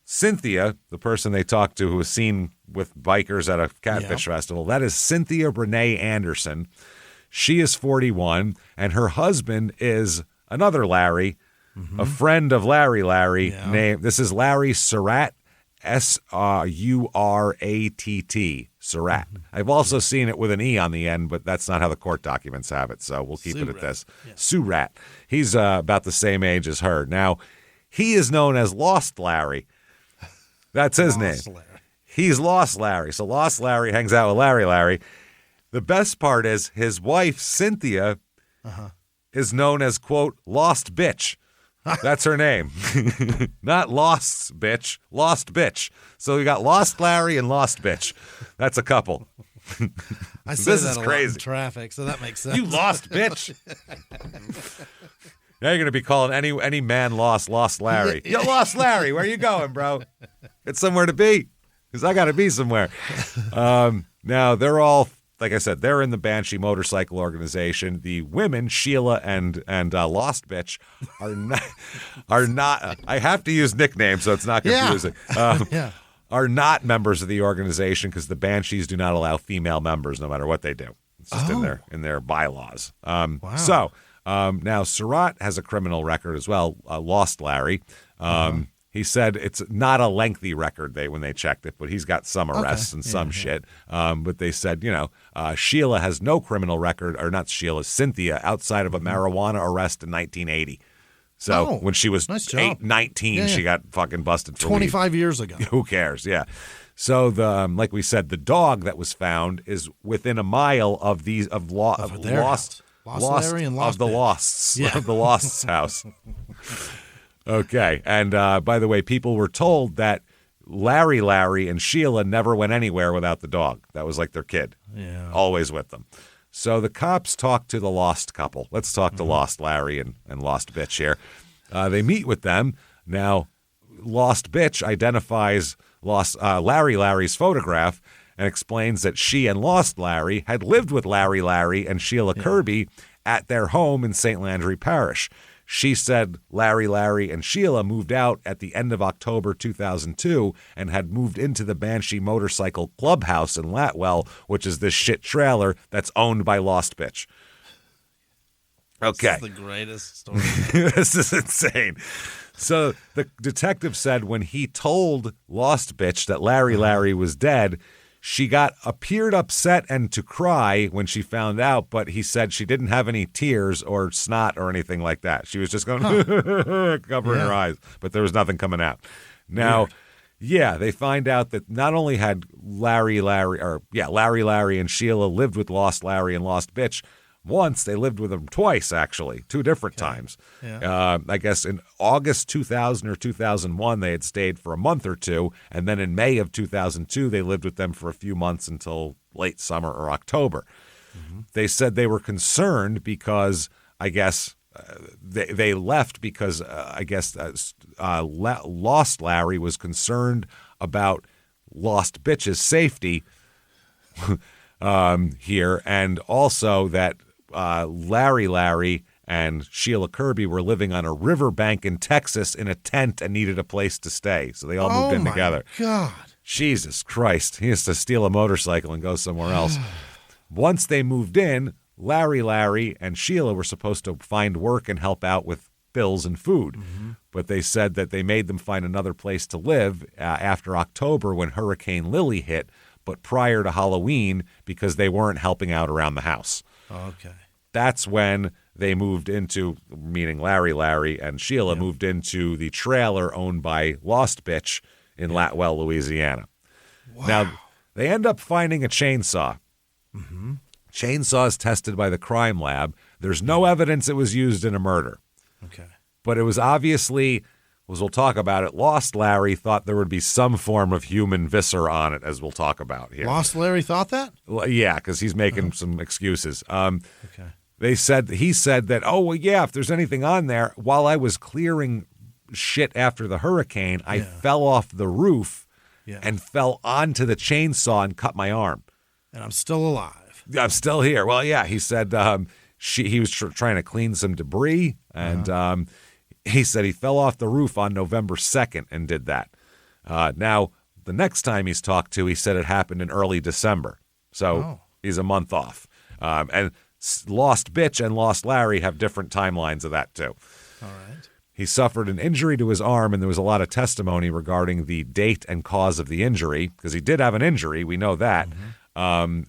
Cynthia, the person they talked to who was seen with bikers at a Catfish Festival, that is Cynthia Renee Anderson. She is 41, and her husband is another Larry, a friend of Larry. This is Larry Surratt, Suratt. Surratt. I've also seen it with an E on the end, but that's not how the court documents have it, so we'll keep it at this. Yeah. Surratt. He's about the same age as her. Now, he is known as Lost Larry. That's his name. Larry. He's Lost Larry. So Lost Larry hangs out with Larry. The best part is his wife, Cynthia, is known as, quote, Lost Bitch. That's her name. Not Lost Bitch, Lost Bitch. So we got Lost Larry and Lost Bitch. That's a couple. I say this that is crazy. In traffic, so that makes sense. You lost bitch. Now you're going to be calling any man lost Larry. You lost Larry. Where you going, bro? It's somewhere to be, because I got to be somewhere. Now, they're all, like I said, they're in the Banshee Motorcycle Organization. The women, Sheila and Lost Bitch, are not. I have to use nicknames so it's not confusing. Are not members of the organization because the Banshees do not allow female members no matter what they do. It's just in their bylaws. Wow. So now Surratt has a criminal record as well, Lost Larry. He said it's not a lengthy record when they checked it, but he's got some arrests and some shit. But they said, Sheila has no criminal record, or not Sheila, Cynthia, outside of a marijuana arrest in 1980. So when she was 19, she got fucking busted for 25 years ago. Who cares? Yeah. So like we said, the dog that was found is within a mile of the Losts house. Okay. And by the way, people were told that Larry and Sheila never went anywhere without the dog. That was like their kid. Yeah. Always with them. So the cops talked to the lost couple. Let's talk to Lost Larry and Lost Bitch here. They meet with them. Now, Lost Bitch identifies Larry's photograph and explains that she and Lost Larry had lived with Larry and Sheila Kirby at their home in St. Landry Parish. She said Larry and Sheila moved out at the end of October 2002 and had moved into the Banshee Motorcycle Clubhouse in Latwell, which is this shit trailer that's owned by Lost Bitch. Okay. This is the greatest story. This is insane. So the detective said when he told Lost Bitch that Larry was dead, she appeared upset and to cry when she found out, but he said she didn't have any tears or snot or anything like that. She was just going covering her eyes, but there was nothing coming out. Now, they find out that not only had Larry and Sheila lived with Lost Larry and Lost Bitch once, they lived with him twice, actually, 2 different times. Yeah. I guess in August 2000 or 2001, they had stayed for a month or two. And then in May of 2002, they lived with them for a few months until late summer or October. Mm-hmm. They said they were concerned because, I guess, they left because, Lost Larry was concerned about Lost Bitch's safety here, and also that Larry and Sheila Kirby were living on a riverbank in Texas in a tent and needed a place to stay. So they all moved in together. Oh, my God. Jesus Christ. He has to steal a motorcycle and go somewhere else. Once they moved in, Larry and Sheila were supposed to find work and help out with bills and food. Mm-hmm. But they said that they made them find another place to live after October when Hurricane Lily hit, but prior to Halloween because they weren't helping out around the house. Okay. That's when they moved into, meaning Larry and Sheila moved into the trailer owned by Lost Bitch in Latwell, Louisiana. Wow. Now, they end up finding a chainsaw. Mm-hmm. Chainsaw is tested by the crime lab. There's no evidence it was used in a murder. Okay. But it was obviously, as we'll talk about it, Lost Larry thought there would be some form of human viscera on it, as we'll talk about here. Lost Larry thought that? Well, yeah, because he's making some excuses. Okay. He said that, if there's anything on there, while I was clearing shit after the hurricane, I fell off the roof and fell onto the chainsaw and cut my arm. And I'm still alive. I'm still here. Well, yeah, he said he was trying to clean some debris, and he said he fell off the roof on November 2nd and did that. Now, the next time he's talked to, he said it happened in early December. So he's a month off. And Lost Bitch and Lost Larry have different timelines of that, too. All right. He suffered an injury to his arm, and there was a lot of testimony regarding the date and cause of the injury, because he did have an injury. We know that. Mm-hmm.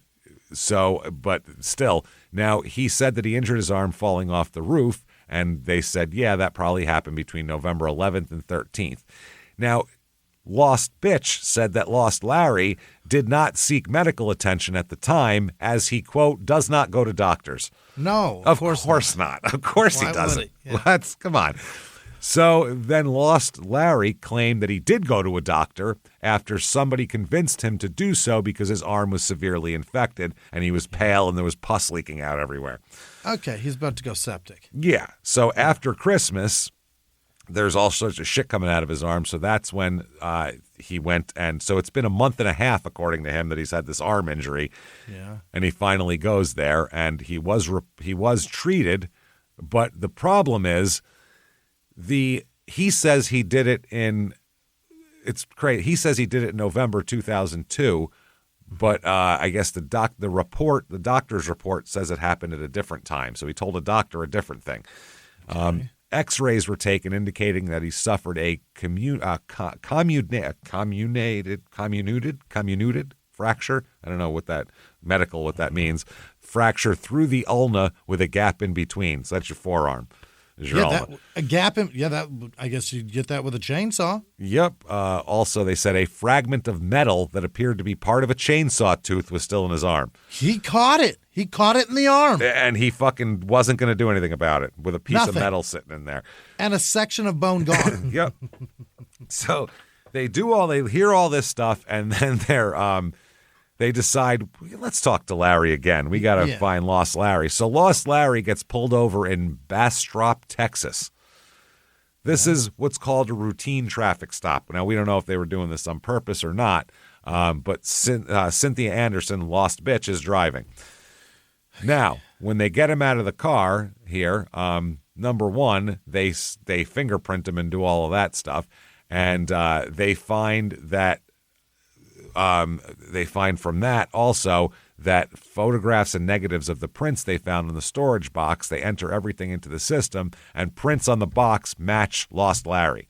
But still, now he said that he injured his arm falling off the roof, and they said, that probably happened between November 11th and 13th. Now, Lost Bitch said that Lost Larry did not seek medical attention at the time, as he, quote, does not go to doctors. No, of course not. Of course he doesn't. Come on. So then Lost Larry claimed that he did go to a doctor after somebody convinced him to do so because his arm was severely infected and he was pale and there was pus leaking out everywhere. Okay, he's about to go septic. Yeah. So after Christmas, there's all sorts of shit coming out of his arm. So that's when he went. And so it's been a month and a half, according to him, that he's had this arm injury. Yeah. And he finally goes there and he was treated. But the problem is, he says he did it in, it's crazy. He says he did it in November 2002, but I guess the doctor's report says it happened at a different time. So he told a doctor a different thing. Okay. X-rays were taken indicating that he suffered a comminuted fracture. I don't know what that means. Fracture through the ulna with a gap in between. So that's your forearm. A gap in, I guess you'd get that with a chainsaw. Yep. Also, they said a fragment of metal that appeared to be part of a chainsaw tooth was still in his arm. He caught it. He caught it in the arm. And he fucking wasn't going to do anything about it with a piece of metal sitting in there. And a section of bone gone. Yep. So they hear all this stuff, and then they decide, let's talk to Larry again. We got to find Lost Larry. So Lost Larry gets pulled over in Bastrop, Texas. This is what's called a routine traffic stop. Now, we don't know if they were doing this on purpose or not, But Cynthia Anderson, lost bitch, is driving. Now, when they get him out of the car here, number one, they fingerprint him and do all of that stuff, and they find from that also that photographs and negatives of the prints they found in the storage box. They enter everything into the system, and prints on the box match Lost Larry,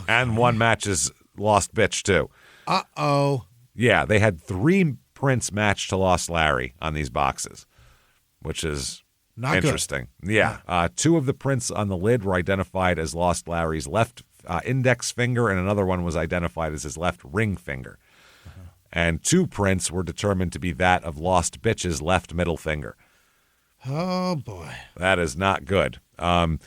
and one matches Lost Bitch too. Uh-oh. Yeah, they had 3 prints matched to Lost Larry on these boxes, which is not interesting. Good. Yeah. 2 of the prints on the lid were identified as Lost Larry's left index finger, and another one was identified as his left ring finger. Uh-huh. And 2 prints were determined to be that of Lost Bitch's left middle finger. Oh, boy. That is not good. They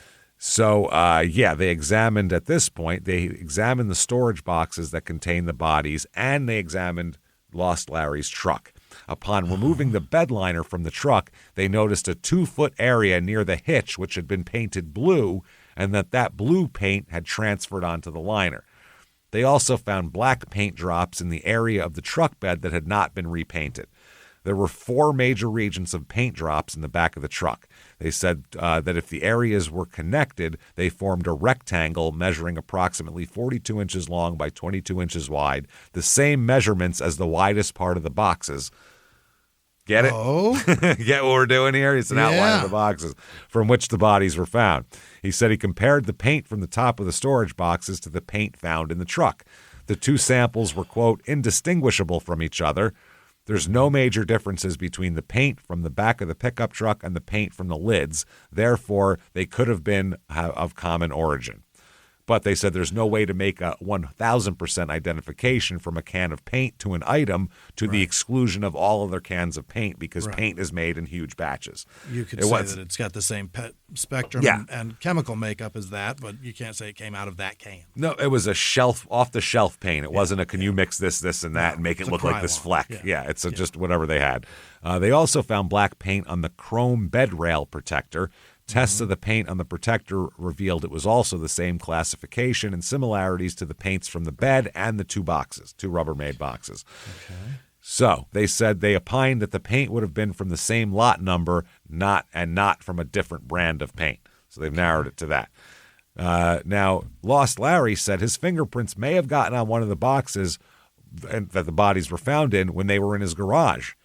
examined at this point, they examined the storage boxes that contain the bodies, and they examined Lost Larry's truck. Upon removing the bed liner from the truck, they noticed a 2-foot area near the hitch which had been painted blue, and that blue paint had transferred onto the liner. They also found black paint drops in the area of the truck bed that had not been repainted. There were 4 major regions of paint drops in the back of the truck. They said that if the areas were connected, they formed a rectangle measuring approximately 42 inches long by 22 inches wide, the same measurements as the widest part of the boxes. Get it? Oh? Get what we're doing here? It's an outline of the boxes from which the bodies were found. He said he compared the paint from the top of the storage boxes to the paint found in the truck. The 2 samples were, quote, indistinguishable from each other. There's no major differences between the paint from the back of the pickup truck and the paint from the lids. Therefore, they could have been of common origin. But they said there's no way to make a 1,000% identification from a can of paint to an item to the exclusion of all other cans of paint because paint is made in huge batches. You could say that it's got the same spectrum and chemical makeup as that, but you can't say it came out of that can. No, it was a off-the-shelf paint. It wasn't a can you mix this, and that and make it look like this fleck. It's just whatever they had. They also found black paint on the chrome bed rail protector. Tests of the paint on the protector revealed it was also the same classification and similarities to the paints from the bed and the 2 Rubbermaid boxes. Okay. So they said they opined that the paint would have been from the same lot number, not from a different brand of paint. So they've narrowed it to that. Now, Lost Larry said his fingerprints may have gotten on one of the boxes that the bodies were found in when they were in his garage.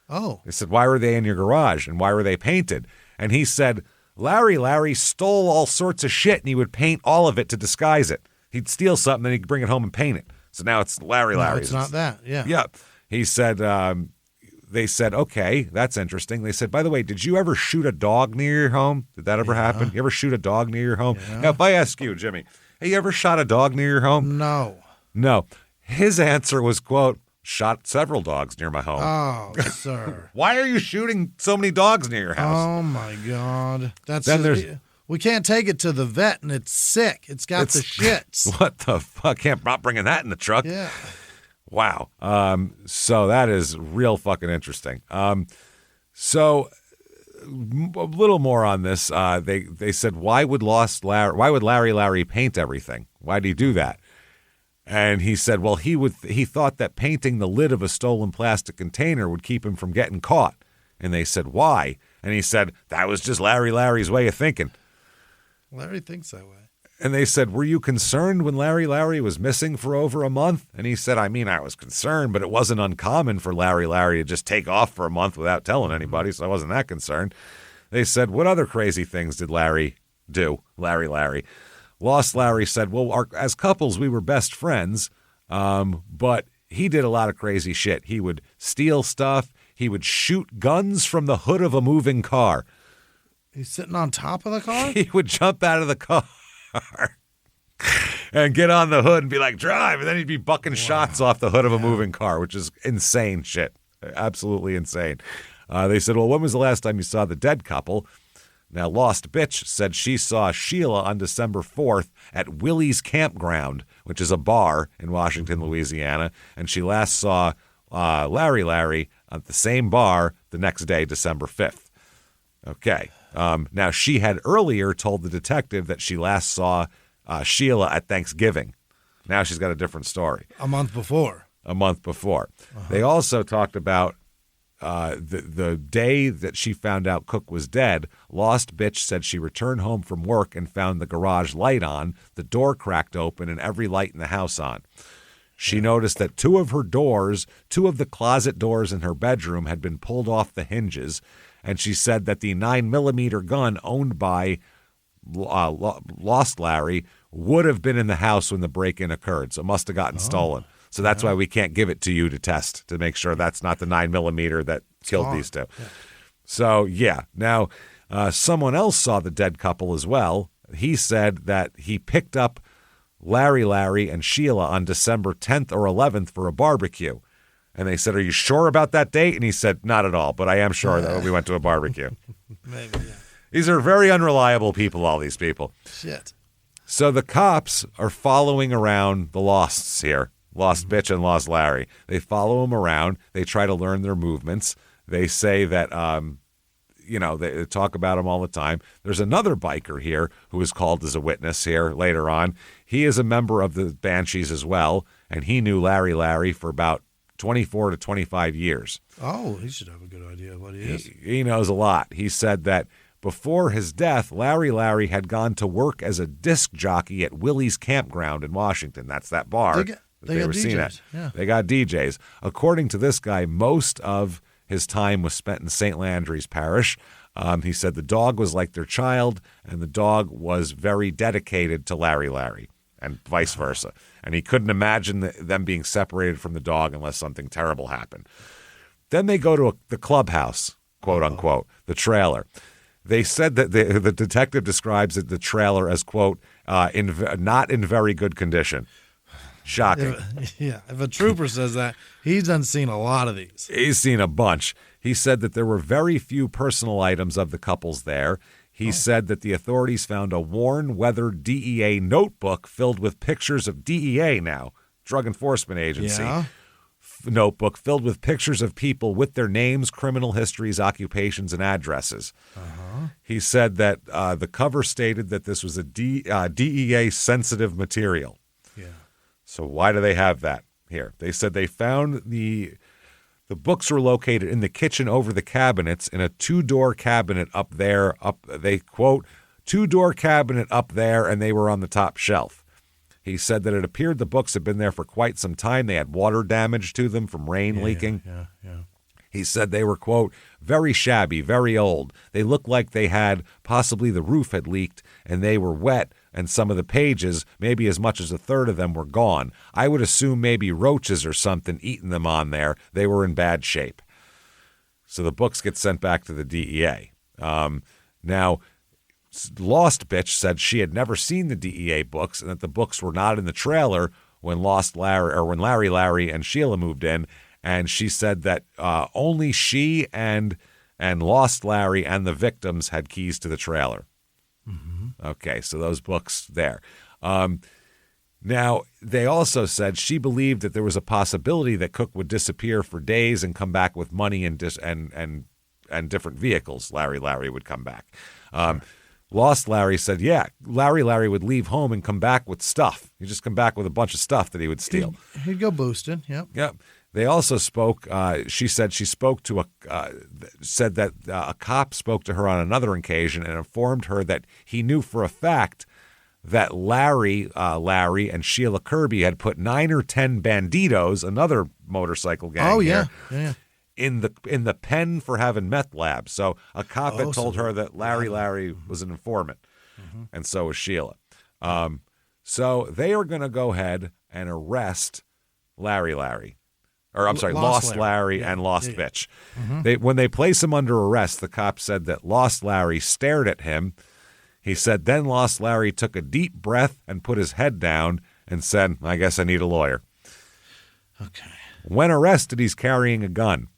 Oh. They said, why were they in your garage and why were they painted? And he said, Larry stole all sorts of shit, and he would paint all of it to disguise it. He'd steal something, then he'd bring it home and paint it. So now it's Larry. No, it's not that, yeah. Yeah. He said, they said, okay, that's interesting. They said, by the way, did you ever shoot a dog near your home? Did that ever happen? You ever shoot a dog near your home? Yeah. Now, if I ask you, Jimmy, have you ever shot a dog near your home? No. His answer was, quote, shot several dogs near my home. Oh, sir. Why are you shooting so many dogs near your house? Oh, my God. We can't take it to the vet, and it's sick. It's got the shits. What the fuck? Not bringing that in the truck. Yeah. Wow. So that is real fucking interesting. So a little more on this. They said, why would Larry paint everything? Why'd he do that? And he said, well, he thought that painting the lid of a stolen plastic container would keep him from getting caught. And they said, why? And he said, that was just Larry's way of thinking. Larry thinks that way. And they said, were you concerned when Larry was missing for over a month? And he said, I was concerned, but it wasn't uncommon for Larry to just take off for a month without telling anybody, so I wasn't that concerned. They said, what other crazy things did Larry do? Larry. Lost Larry said, well, as couples, we were best friends, but he did a lot of crazy shit. He would steal stuff. He would shoot guns from the hood of a moving car. He's sitting on top of the car? He would jump out of the car and get on the hood and be like, drive, and then he'd be bucking shots off the hood of a moving car, which is insane shit. Absolutely insane. They said, well, when was the last time you saw the dead couple? Now, Lost Bitch said she saw Sheila on December 4th at Willie's Campground, which is a bar in Washington, Louisiana, and she last saw Larry at the same bar the next day, December 5th. Okay. Now, she had earlier told the detective that she last saw Sheila at Thanksgiving. Now she's got a different story. A month before. a month before. They also talked about the day that she found out Cook was dead. Lost Bitch said she returned home from work and found the garage light on, the door cracked open, and every light in the house on. She noticed that two of the closet doors in her bedroom had been pulled off the hinges, and she said that the 9mm gun owned by Lost Larry would have been in the house when the break-in occurred, so it must have gotten stolen. So that's why we can't give it to you to test, to make sure that's not the 9mm that killed these two. Yeah. So, yeah. Now, someone else saw the dead couple as well. He said that he picked up Larry and Sheila on December 10th or 11th for a barbecue. And they said, "Are you sure about that date?" And he said, "Not at all, but I am sure that we went to a barbecue." Maybe, yeah. These are very unreliable people, all these people. Shit. So the cops are following around the Losts here. Lost Bitch and Lost Larry. They follow them around. They try to learn their movements. They say that, they talk about them all the time. There's another biker here who is called as a witness here later on. He is a member of the Banshees as well, and he knew Larry for about 24 to 25 years. Oh, he should have a good idea of what he is. He knows a lot. He said that before his death, Larry had gone to work as a disc jockey at Willie's Campground in Washington. That's that bar. They got DJs. Yeah. They got DJs. According to this guy, most of his time was spent in St. Landry's Parish. He said the dog was like their child, and the dog was very dedicated to Larry, and vice versa. And he couldn't imagine them being separated from the dog unless something terrible happened. Then they go to the clubhouse, quote unquote, the trailer. They said that the detective describes the trailer as, quote, not in very good condition. Shocking. If a trooper says that, he's done seen a lot of these. He's seen a bunch. He said that there were very few personal items of the couples there. He said that the authorities found a worn, weathered DEA notebook filled with pictures of DEA now, Drug Enforcement Agency. Yeah. Notebook filled with pictures of people with their names, criminal histories, occupations, and addresses. He said that the cover stated that this was a DEA-sensitive material. Yeah. So why do they have that here? They said they found the books were located in the kitchen over the cabinets in a two-door cabinet up there. They quote, two-door cabinet up there, and they were on the top shelf. He said that it appeared the books had been there for quite some time. They had water damage to them from rain leaking. Yeah. He said they were, quote, very shabby, very old. They looked like they had, possibly the roof had leaked, and they were wet, and some of the pages, maybe as much as a third of them, were gone. I would assume maybe roaches or something eating them on there. They were in bad shape. So the books get sent back to the DEA. Now, Lost Bitch said she had never seen the DEA books and that the books were not in the trailer when Larry and Sheila moved in. And she said that only she and Lost Larry and the victims had keys to the trailer. Okay, so those books there. Now, they also said she believed that there was a possibility that Cook would disappear for days and come back with money and different vehicles. Larry would come back. Lost Larry said, Larry would leave home and come back with stuff. He'd just come back with a bunch of stuff that he would steal. He'd go boosting, Yep. They also spoke, she said she spoke to said that a cop spoke to her on another occasion and informed her that he knew for a fact that Larry and Sheila Kirby had put 9 or 10 banditos, another motorcycle gang in the pen for having meth labs. So a cop had told her that Larry was an informant, and so was Sheila. So they are going to go ahead and arrest Lost Larry and Lost Bitch. When they place him under arrest, the cop said that Lost Larry stared at him. He said then Lost Larry took a deep breath and put his head down and said, I guess I need a lawyer. Okay. When arrested, he's carrying a gun.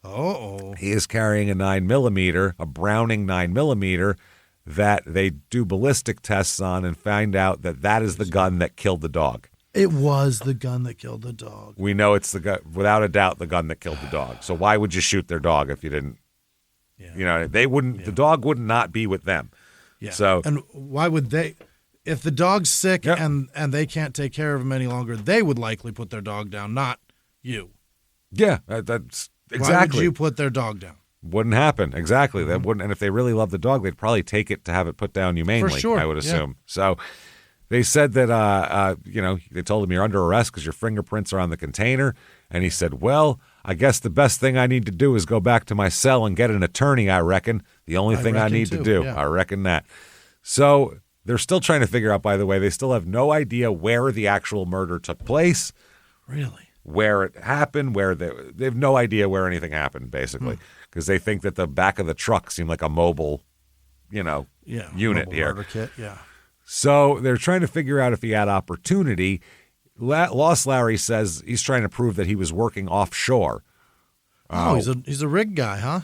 Uh-oh. He is carrying a 9mm, a Browning 9mm, that they do ballistic tests on and find out that is the gun that killed the dog. It was the gun that killed the dog. We know it's the gun, without a doubt, the gun that killed the dog. So why would you shoot their dog if you didn't? Yeah. They wouldn't. The dog would not be with them. Yeah. So and why would they? If the dog's sick and they can't take care of him any longer, they would likely put their dog down, not you. Yeah, that's exactly. Why would you put their dog down? Wouldn't happen. Exactly. That wouldn't. And if they really love the dog, they'd probably take it to have it put down humanely. For sure. I would assume. Yeah. So they said that, they told him you're under arrest because your fingerprints are on the container. And he said, well, I guess the best thing I need to do is go back to my cell and get an attorney, I reckon. The only thing I need to do. Yeah. I reckon that. So they're still trying to figure out, by the way, they still have no idea where the actual murder took place. Really? Where it happened, where they have no idea where anything happened, basically. Because they think that the back of the truck seemed like a mobile, unit here. Murder kit, yeah. So they're trying to figure out if he had opportunity. Lost Larry says he's trying to prove that he was working offshore. He's a rig guy, huh?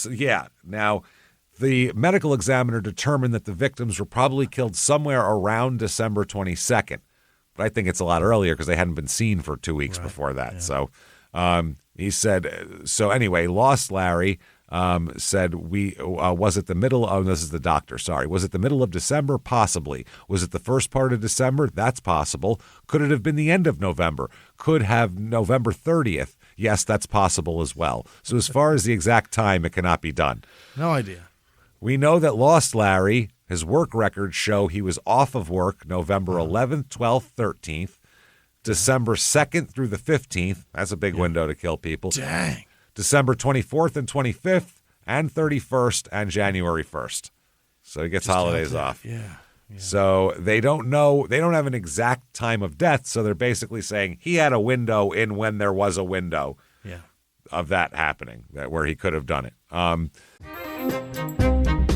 Yeah. Now, the medical examiner determined that the victims were probably killed somewhere around December 22nd. But I think it's a lot earlier because they hadn't been seen for 2 weeks before that. Yeah. So he said, so anyway, Lost Larry said, was it the middle of, this is the doctor, sorry. Was it the middle of December? Possibly. Was it the first part of December? That's possible. Could it have been the end of November? Could have November 30th. Yes, that's possible as well. So as far as the exact time, it cannot be done. No idea. We know that Lost Larry, his work records show he was off of work November 11th, 12th, 13th, December 2nd through the 15th. That's a big window to kill people. Dang. December 24th and 25th and 31st and January 1st. So he gets holidays off. Yeah. So they don't know. They don't have an exact time of death. So they're basically saying he had a window in when there was a window of that happening, where he could have done it.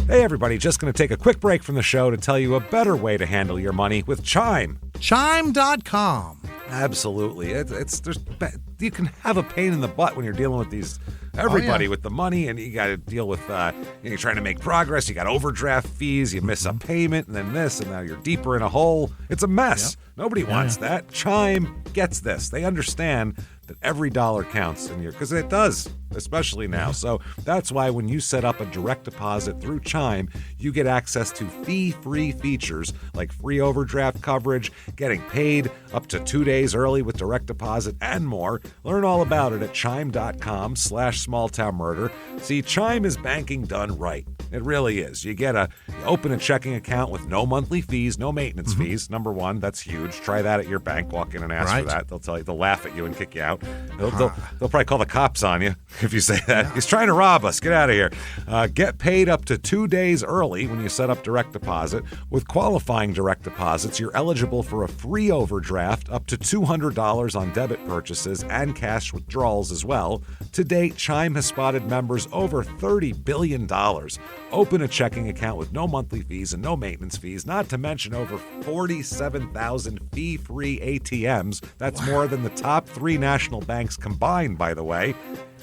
Hey, everybody, just going to take a quick break from the show to tell you a better way to handle your money with Chime. Chime.com. Absolutely. You can have a pain in the butt when you're dealing with these, everybody with the money, and you got to deal with, you're trying to make progress. You got overdraft fees, you miss a payment, and then this, and now you're deeper in a hole. It's a mess. Yep. Nobody wants that. Chime gets this. They understand that every dollar counts because it does, especially now. So that's why when you set up a direct deposit through Chime, you get access to fee-free features like free overdraft coverage, getting paid up to 2 days early with direct deposit, and more. Learn all about it at chime.com/smalltownmurder. See, Chime is banking done right. It really is. You open a checking account with no monthly fees, no maintenance fees. Number one, that's huge. Try that at your bank. Walk in and ask for that. They'll laugh at you and kick you out. They'll probably call the cops on you if you say that. He's trying to rob us. Get out of here. Get paid up to 2 days early when you set up direct deposit. With qualifying direct deposits, you're eligible for a free overdraft up to $200 on debit purchases and cash withdrawals as well. To date, Chime has spotted members over $30 billion. Open a checking account with no monthly fees and no maintenance fees, not to mention over 47,000 fee-free ATMs. That's more than the top 3 national banks combined, by the way.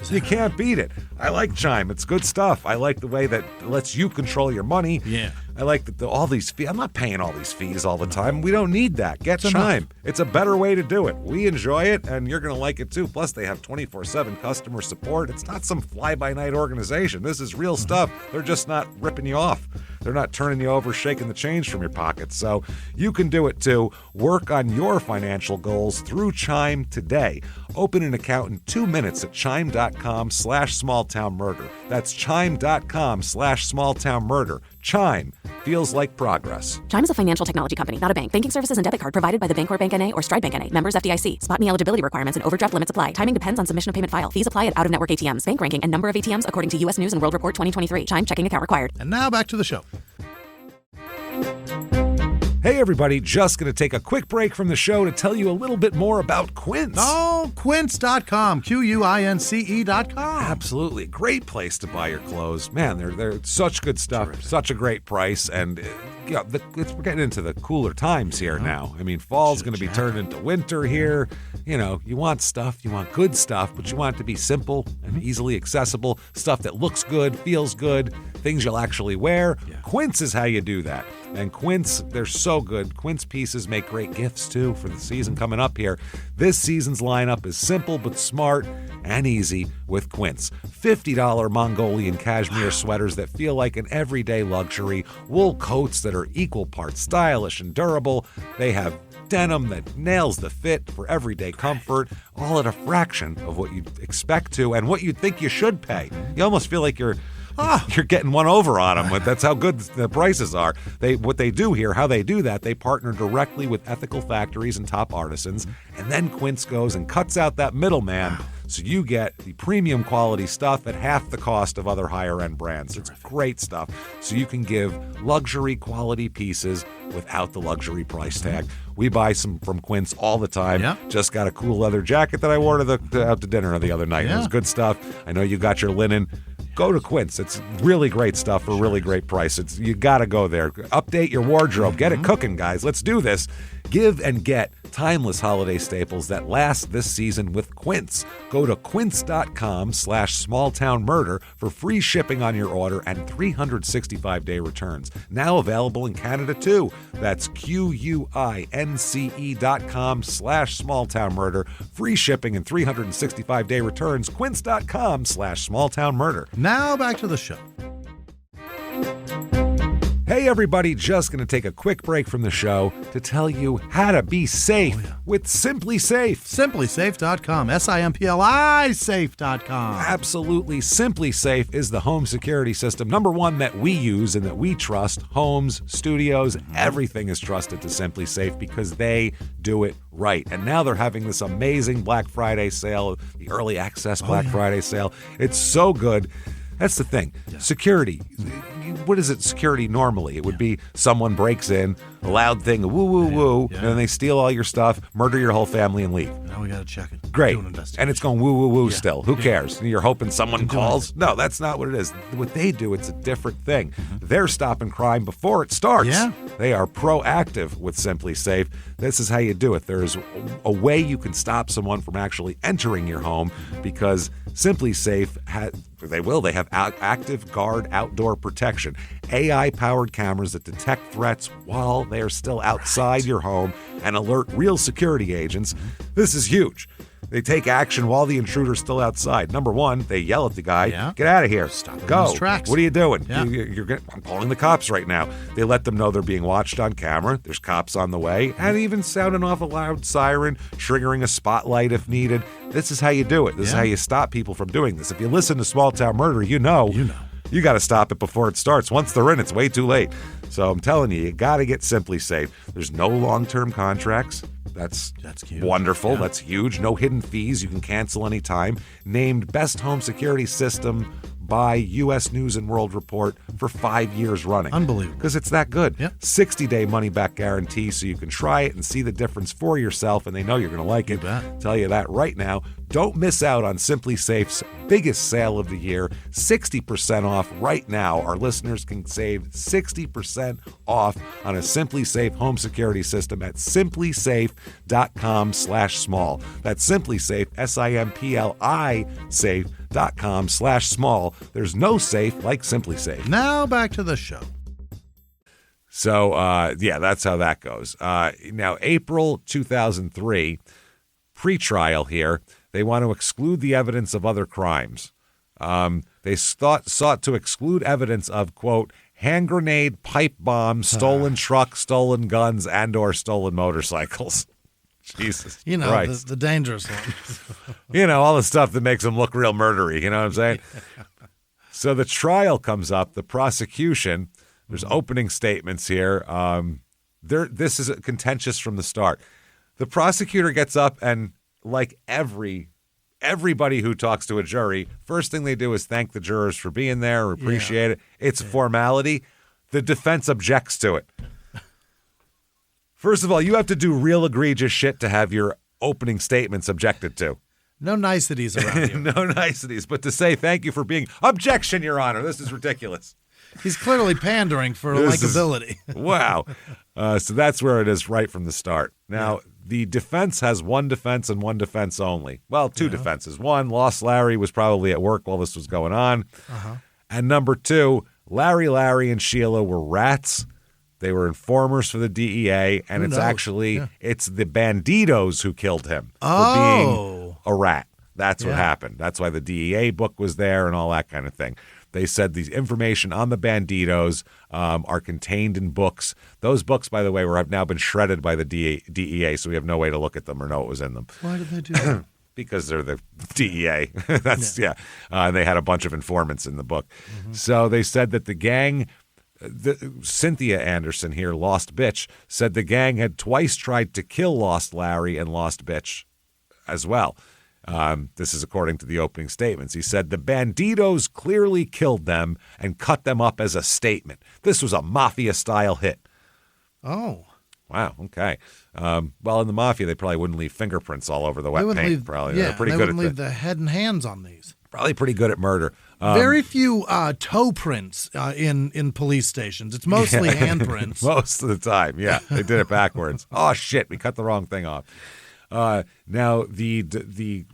You can't beat it. I like Chime. It's good stuff. I like the way that it lets you control your money. Yeah. I like that all these fees. I'm not paying all these fees all the time. We don't need that. Get Chime. It's a better way to do it. We enjoy it, and you're going to like it too. Plus, they have 24/7 customer support. It's not some fly-by-night organization. This is real stuff. They're just not ripping you off. They're not turning you over, shaking the change from your pockets. So you can do it too. Work on your financial goals through Chime today. Open an account in 2 minutes at chime.com/smalltownmurder. That's chime.com/smalltownmurder. Chime feels like progress. Chime is a financial technology company, not a bank. Banking services and debit card provided by the Bancorp Bank N.A. or Stride Bank N.A. Members FDIC. Spot me eligibility requirements and overdraft limits apply. Timing depends on submission of payment file. Fees apply at out-of-network ATMs. Bank ranking and number of ATMs according to U.S. News and World Report 2023. Chime checking account required. And now back to the show. Hey, everybody, just going to take a quick break from the show to tell you a little bit more about Quince. Oh, Quince.com, Quince.com. Absolutely. Great place to buy your clothes. Man, they're such good stuff, such a great price, and we're getting into the cooler times here now. I mean, fall's going to be turned into winter here. You want stuff, you want good stuff, but you want it to be simple and easily accessible, stuff that looks good, feels good, things you'll actually wear. Yeah. Quince is how you do that. And Quince, they're so good. Quince pieces make great gifts, too, for the season coming up here. This season's lineup is simple but smart and easy with Quince. $50 Mongolian cashmere sweaters that feel like an everyday luxury. Wool coats that are equal parts stylish and durable. They have denim that nails the fit for everyday comfort, all at a fraction of what you'd expect to and what you'd think you should pay. You almost feel like you're getting one over on them. That's how good the prices are. What they do here, how they do that, they partner directly with ethical factories and top artisans, and then Quince goes and cuts out that middleman, so you get the premium quality stuff at half the cost of other higher-end brands. It's great stuff. So you can give luxury quality pieces without the luxury price tag. We buy some from Quince all the time. Yeah. Just got a cool leather jacket that I wore out to dinner the other night. Yeah. It was good stuff. I know you got your linen. Go to Quince. It's really great stuff for a really great price. You got to go there. Update your wardrobe. Get it cooking, guys. Let's do this. Give and get timeless holiday staples that last this season with Quince. Go to quince.com/smalltownmurder for free shipping on your order and 365-day returns. Now available in Canada too. That's QUINCE.com/smalltownmurder. Free shipping and 365-day returns. Quince.com/smalltownmurder. Now back to the show. Hey everybody, just going to take a quick break from the show to tell you how to be safe with Simply Safe. SimplySafe.com, SIMPLI Safe.com. Absolutely. Simply Safe is the home security system, number one, that we use and that we trust. Homes, studios, everything is trusted to Simply Safe because they do it right. And now they're having this amazing Black Friday sale, the early access Black Friday sale. It's so good. That's the thing. Yeah. Security. What is it, security normally? It would be someone breaks in, a loud thing, woo, woo, woo, and then they steal all your stuff, murder your whole family, and leave. Now we got to check it. Great. And it's going woo, woo, woo still. Who cares? You're hoping someone calls? No, that's not what it is. What they do, it's a different thing. They're stopping crime before it starts. Yeah. They are proactive with Simply Safe. This is how you do it. There's a way you can stop someone from actually entering your home because Simply Safe they have active guard outdoor protection, AI-powered cameras that detect threats while they are still outside your home and alert real security agents. This is huge. They take action while the intruder's still outside. Number one, they yell at the guy, get out of here. Stop him Go. in his tracks. What are you doing? Yeah. I'm calling the cops right now. They let them know they're being watched on camera. There's cops on the way, and even sounding off a loud siren, triggering a spotlight if needed. This is how you do it. This is how you stop people from doing this. If you listen to Small Town Murder, you know. You got to stop it before it starts. Once they're in, it's way too late. So I'm telling you got to get Simply Safe. There's no long-term contracts. That's cute. Wonderful. Yeah. That's huge. No hidden fees. You can cancel anytime. Named Best Home Security System by U.S. News and World Report for 5 years running. Unbelievable. Because it's that good. Yep. 60-day money-back guarantee so you can try it and see the difference for yourself, and they know you're going to like it. Tell you that right now. Don't miss out on Simply Safe's biggest sale of the year, 60% off right now. Our listeners can save 60% off on a Simply Safe home security system at simplysafe.com/small. That's Simply Safe, SIMPLI safe.com/small. There's no safe like Simply Safe. Now back to the show. So, that's how that goes. Now, April 2003, pre-trial here, they want to exclude the evidence of other crimes. They sought to exclude evidence of, quote, hand grenade, pipe bomb, stolen truck, stolen guns, and or stolen motorcycles. Jesus Christ. The dangerous ones. All the stuff that makes them look real murdery. You know what I'm saying? So the trial comes up. The prosecution, there's opening statements here. This is contentious from the start. The prosecutor gets up and, like everybody who talks to a jury, first thing they do is thank the jurors for being there or appreciate it. It's formality. The defense objects to it. First of all, you have to do real egregious shit to have your opening statements objected to. No niceties around you. No niceties, but to say thank you for being objection, Your Honor. This is ridiculous. He's clearly pandering for likability. Wow. So that's where it is right from the start. Now, the defense has one defense and one defense only. Well, two defenses. One, Lost Larry was probably at work while this was going on. And number two, Larry, and Sheila were rats. They were informers for the DEA, and it's the banditos who killed him for being a rat. That's what happened. That's why the DEA book was there and all that kind of thing. They said the information on the Banditos are contained in books. Those books, by the way, have now been shredded by the DEA, so we have no way to look at them or know what was in them. Why did they do that? Because they're the DEA. And they had a bunch of informants in the book. Mm-hmm. So they said that the gang, Cynthia Anderson here, Lost Bitch, said the gang had twice tried to kill Lost Larry and Lost Bitch as well. This is according to the opening statements. He said the Banditos clearly killed them and cut them up as a statement. This was a mafia-style hit. Oh. Wow, okay. Well, in the mafia, they probably wouldn't leave fingerprints all over the wet paint. Probably. Yeah, they're pretty they good wouldn't leave the head and hands on these. Probably pretty good at murder. Very few toe prints in police stations. It's mostly handprints. Most of the time, yeah. They did it backwards. Oh, shit, we cut the wrong thing off. Now, the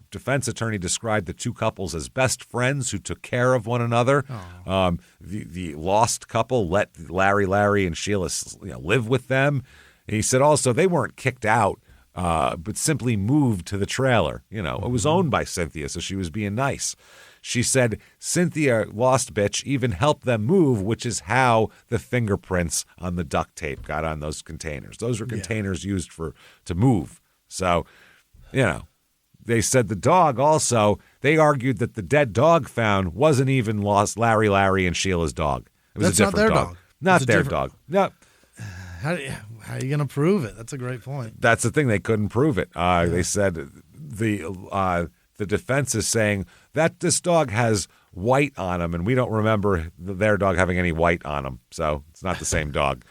defense attorney described the two couples as best friends who took care of one another. The lost couple let Larry and Sheila live with them. And he said also they weren't kicked out, but simply moved to the trailer. It was owned by Cynthia, so she was being nice. She said Cynthia, Lost Bitch, even helped them move, which is how the fingerprints on the duct tape got on those containers. Those were containers used to move. So, they said the dog also, they argued that the dead dog found wasn't even Lost Larry and Sheila's dog. It was a different dog. Not their dog. No. How are you going to prove it? That's a great point. That's the thing. They couldn't prove it. They said the defense is saying that this dog has white on him, and we don't remember their dog having any white on him. So it's not the same dog.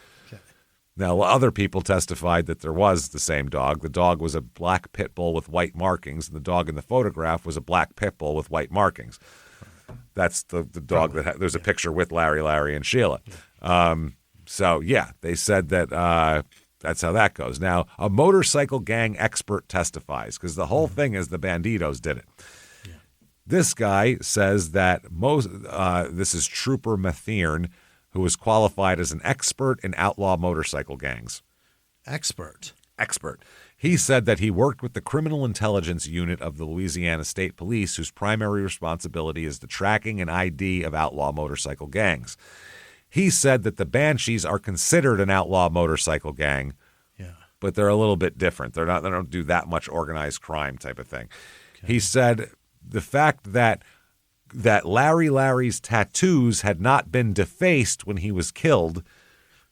Now, other people testified that there was the same dog. The dog was a black pit bull with white markings, and the dog in the photograph was a black pit bull with white markings. That's the dog there's a picture with Larry, and Sheila. They said that that's how that goes. Now, a motorcycle gang expert testifies, because the whole thing is the Banditos did it. Yeah. This guy says that this is Trooper Mathern, who was qualified as an expert in outlaw motorcycle gangs. Expert. He said that he worked with the Criminal Intelligence Unit of the Louisiana State Police, whose primary responsibility is the tracking and ID of outlaw motorcycle gangs. He said that the Banshees are considered an outlaw motorcycle gang, but they're a little bit different. They don't do that much organized crime type of thing. Okay. He said the fact that Larry's tattoos had not been defaced when he was killed,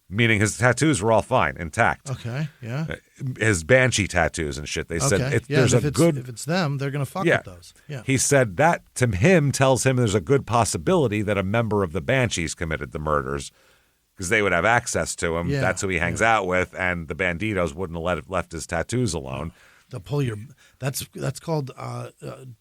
meaning his tattoos were all fine, intact. Okay, yeah. His Banshee tattoos and shit. They said if it's them, they're going to fuck with those. Yeah. He said that to him tells him there's a good possibility that a member of the Banshees committed the murders, because they would have access to him. Yeah, that's who he hangs out with, and the Banditos wouldn't have left his tattoos alone. They'll pull your. That's called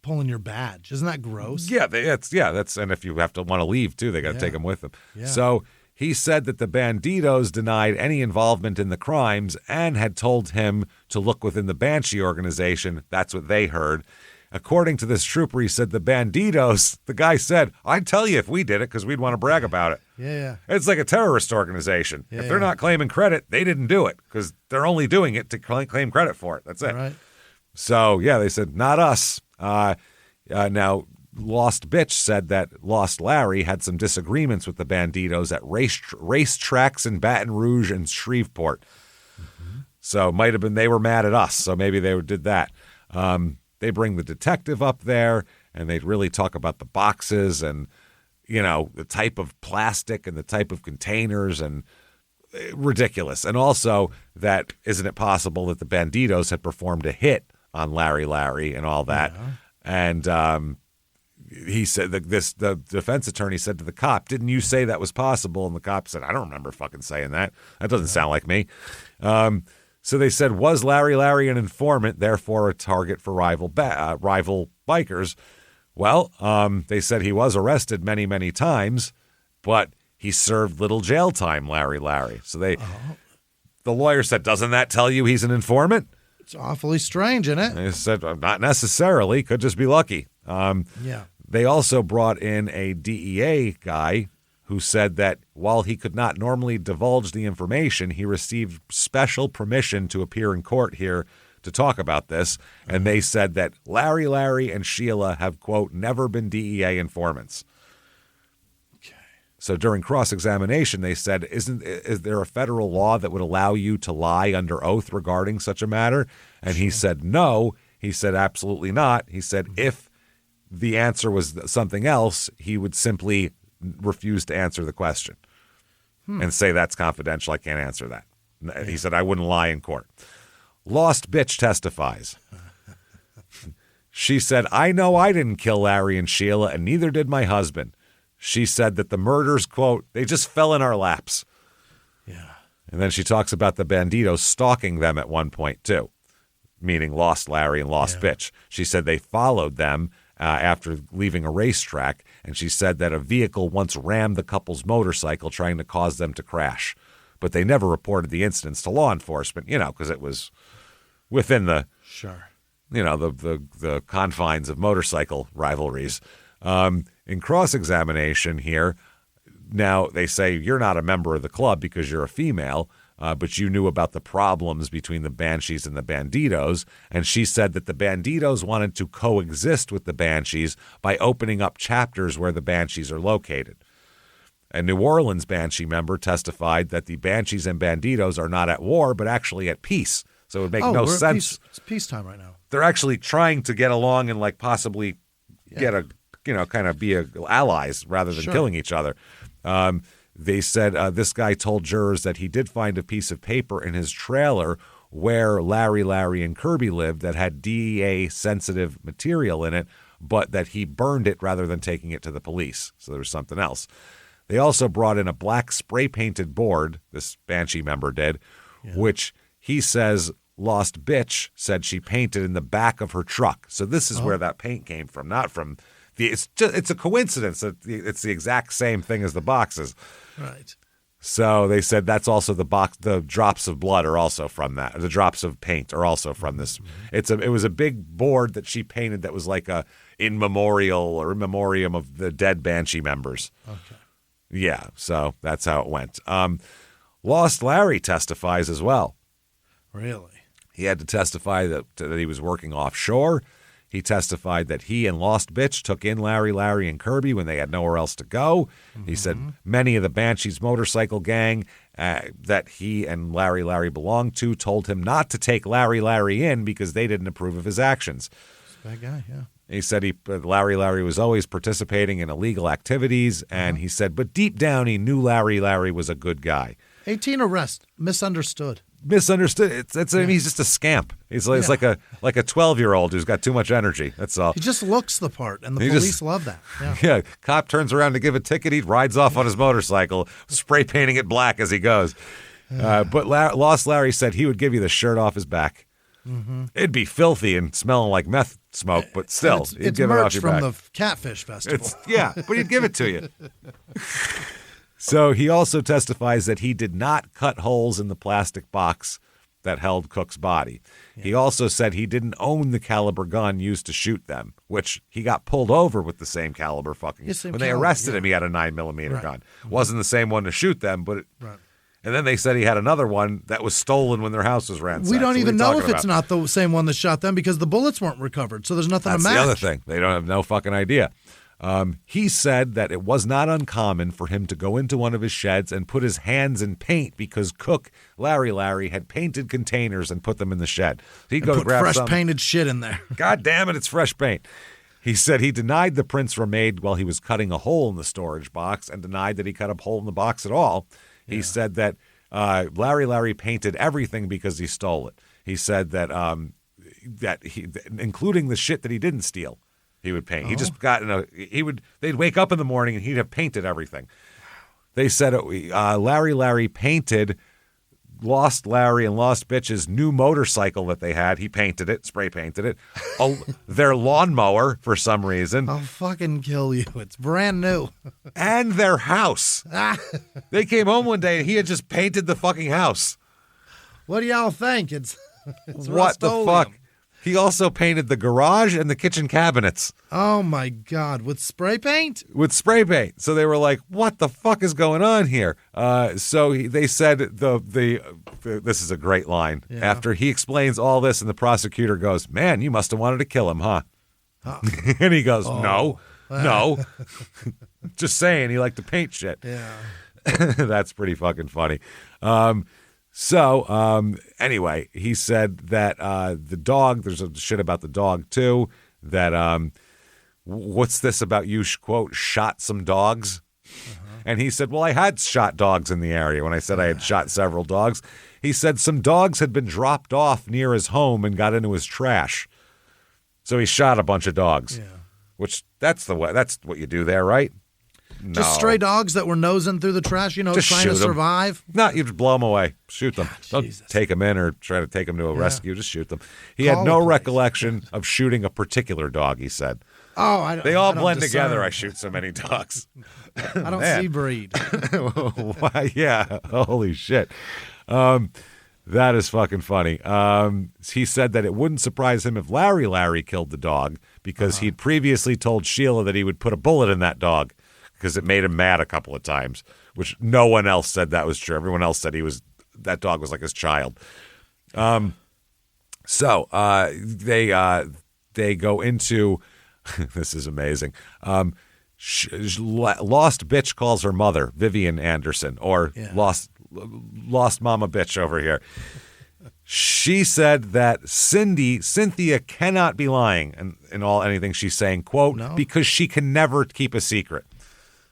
pulling your badge. Isn't that gross? Yeah, that's and if you want to leave too, they got to take them with them. Yeah. So he said that the Banditos denied any involvement in the crimes and had told him to look within the Banshee organization. That's what they heard. According to this trooper, he said the Banditos, the guy said, I'd tell you if we did it because we'd want to brag about it. Yeah. It's like a terrorist organization. If they're not claiming credit, they didn't do it because they're only doing it to claim credit for it. That's it. Right. So, they said, not us. Now, Lost Bitch said that Lost Larry had some disagreements with the Banditos at race tracks in Baton Rouge and Shreveport. Mm-hmm. So might have been they were mad at us, so maybe they did that. They bring the detective up there, and they really talk about the boxes and, the type of plastic and the type of containers, and ridiculous. And also that isn't it possible that the Banditos had performed a hit on Larry and all that. Yeah. And he said the defense attorney said to the cop, didn't you say that was possible? And the cop said, I don't remember fucking saying that. That doesn't sound like me. So they said, was Larry an informant, therefore a target for rival bikers? Well, they said he was arrested many, many times, but he served little jail time, Larry. So the lawyer said, doesn't that tell you he's an informant? It's awfully strange, isn't it? They said, not necessarily. Could just be lucky. They also brought in a DEA guy who said that while he could not normally divulge the information, he received special permission to appear in court here to talk about this. And they said that Larry and Sheila have, quote, never been DEA informants. So during cross-examination, they said, is there a federal law that would allow you to lie under oath regarding such a matter? And he said, no. He said, absolutely not. He said, if the answer was something else, he would simply refuse to answer the question and say, that's confidential. I can't answer that. Yeah. He said, I wouldn't lie in court. Lost bitch testifies. She said, I know I didn't kill Larry and Sheila, and neither did my husband. She said that the murders, quote, they just fell in our laps. Yeah. And then she talks about the banditos stalking them at one point, too, meaning Lost Larry and Lost Bitch. She said they followed them after leaving a racetrack, and she said that a vehicle once rammed the couple's motorcycle trying to cause them to crash. But they never reported the incidents to law enforcement, because it was within the the confines of motorcycle rivalries. In cross-examination here, now they say you're not a member of the club because you're a female, but you knew about the problems between the Banshees and the Banditos, and she said that the Banditos wanted to coexist with the Banshees by opening up chapters where the Banshees are located. A New Orleans Banshee member testified that the Banshees and Banditos are not at war, but actually at peace. So it would make no sense. It's peacetime right now. They're actually trying to get along and possibly get a, kind of be allies rather than killing each other. They said this guy told jurors that he did find a piece of paper in his trailer where Larry, and Kirby lived that had DEA-sensitive material in it, but that he burned it rather than taking it to the police. So there was something else. They also brought in a black spray-painted board, this Banshee member did, which he says Lost Bitch said she painted in the back of her truck. So this is where that paint came from, not from the. It's a coincidence that it's the exact same thing as the boxes. Right. So they said that's also the box. The drops of blood are also from that. The drops of paint are also from this. It was a big board that she painted that was like a in memorial or in memoriam of the dead Banshee members. Okay. Yeah, so that's how it went. Lost Larry testifies as well. Really? He had to testify that he was working offshore. He testified that he and Lost Bitch took in Larry, and Kirby when they had nowhere else to go. He said many of the Banshees motorcycle gang that he and Larry belonged to told him not to take Larry in because they didn't approve of his actions. Bad guy, yeah. He said Larry was always participating in illegal activities, and he said, but deep down he knew Larry was a good guy. 18 arrests, misunderstood. Misunderstood. He's just a scamp. It's like a 12-year-old who's got too much energy. That's all. He just looks the part, and the police love that. Yeah. Cop turns around to give a ticket. He rides off on his motorcycle, spray painting it black as he goes. But Lost Larry said he would give you the shirt off his back. Mm-hmm. It'd be filthy and smelling like meth smoke, but still, he'd give it off your back. It's merch from the Catfish Festival. But he'd give it to you. So he also testifies that he did not cut holes in the plastic box that held Cook's body. Yeah. He also said he didn't own the caliber gun used to shoot them, which he got pulled over with the same caliber fucking. When they arrested him, he had a 9mm gun. Wasn't the same one to shoot them, but. And then they said he had another one that was stolen when their house was ransacked. We don't even know if it's not the same one that shot them because the bullets weren't recovered, so there's nothing to match. That's the other thing. They don't have no fucking idea. He said that it was not uncommon for him to go into one of his sheds and put his hands in paint because Cook, Larry, had painted containers and put them in the shed. So he'd go put grab fresh painted shit in there. God damn it, it's fresh paint. He said he denied the prints were made while he was cutting a hole in the storage box and denied that he cut a hole in the box at all. He said that Larry painted everything because he stole it. He said that he, including the shit that he didn't steal, he would paint. He just got they'd wake up in the morning and he'd have painted everything. They said Larry painted Lost Larry and Lost Bitch's new motorcycle that they had. He painted it, spray painted it. Their lawnmower for some reason. I'll fucking kill you. It's brand new. And their house. They came home one day and he had just painted the fucking house. What do y'all think? It's what the fuck? He also painted the garage and the kitchen cabinets. Oh, my God. With spray paint? With spray paint. So they were like, what the fuck is going on here? They said, this is a great line. Yeah. After he explains all this and the prosecutor goes, man, you must have wanted to kill him, huh? And he goes, no. Just saying, he liked to paint shit. Yeah. That's pretty fucking funny. Anyway, he said that the dog, there's a shit about the dog too, that what's this about you, quote, shot some dogs? And he said, well, I had shot dogs in the area when I said I had shot several dogs. He said some dogs had been dropped off near his home and got into his trash. So he shot a bunch of dogs. Yeah. Which, that's what you do there, right? No. Just stray dogs that were nosing through the trash, just trying to survive? No, you just blow them away. Shoot them. Don't take them in or try to take them to a rescue. Just shoot them. He had no recollection of shooting a particular dog, he said. Oh, they all blend together. I shoot so many dogs. I don't see breed. Yeah, holy shit. That is fucking funny. He said that it wouldn't surprise him if Larry killed the dog because he'd previously told Sheila that he would put a bullet in that dog because it made him mad a couple of times, which no one else said that was true. Everyone else said that dog was like his child. So they go into this is amazing. Lost bitch calls her mother, Vivian Anderson, or lost mama bitch over here. She said that Cynthia cannot be lying in anything she's saying, quote, because she can never keep a secret.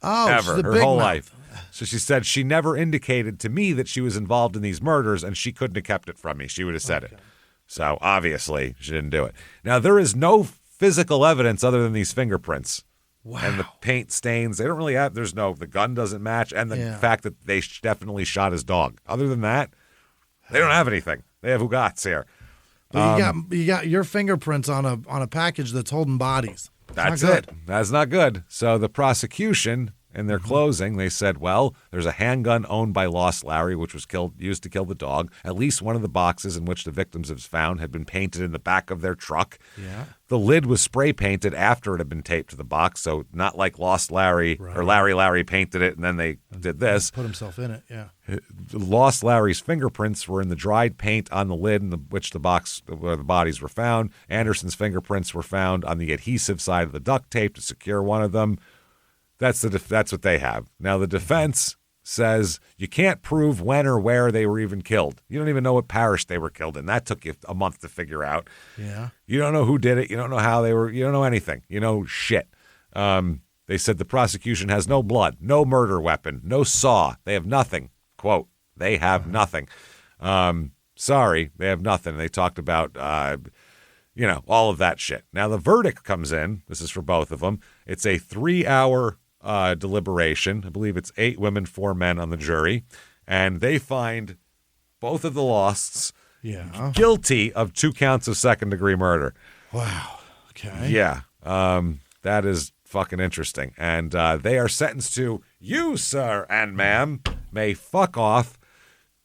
Oh, ever, her whole life. So she said she never indicated to me that she was involved in these murders, and she couldn't have kept it from me. She would have said it. So obviously she didn't do it. Now there is no physical evidence other than these fingerprints. Wow. And the paint stains. They don't really have, the gun doesn't match, and the fact that they definitely shot his dog. Other than that, they don't have anything. They have Ugats here. You got your fingerprints on a package that's holding bodies. That's it. That's not good. So the prosecution, in their closing, they said, well, there's a handgun owned by Lost Larry, which was used to kill the dog. At least one of the boxes in which the victims have found had been painted in the back of their truck. Yeah. The lid was spray painted after it had been taped to the box, so not like Lost Larry or Larry painted it and then they did this. Put himself in it, yeah. Lost Larry's fingerprints were in the dried paint on the lid in which the box where the bodies were found. Anderson's fingerprints were found on the adhesive side of the duct tape to secure one of them. That's what they have. Now, the defense says you can't prove when or where they were even killed. You don't even know what parish they were killed in. That took you a month to figure out. Yeah. You don't know who did it. You don't know how they were. You don't know anything. You know shit. They said the prosecution has no blood, no murder weapon, no saw. They have nothing. Quote, they have nothing. Sorry, they have nothing. They talked about, all of that shit. Now, the verdict comes in. This is for both of them. It's a 3-hour deliberation. I believe it's 8 women, 4 men on the jury. And they find both of the Losts guilty of 2 counts of second-degree murder. Wow. Okay. Yeah. That is fucking interesting. And they are sentenced to, you, sir and ma'am, may fuck off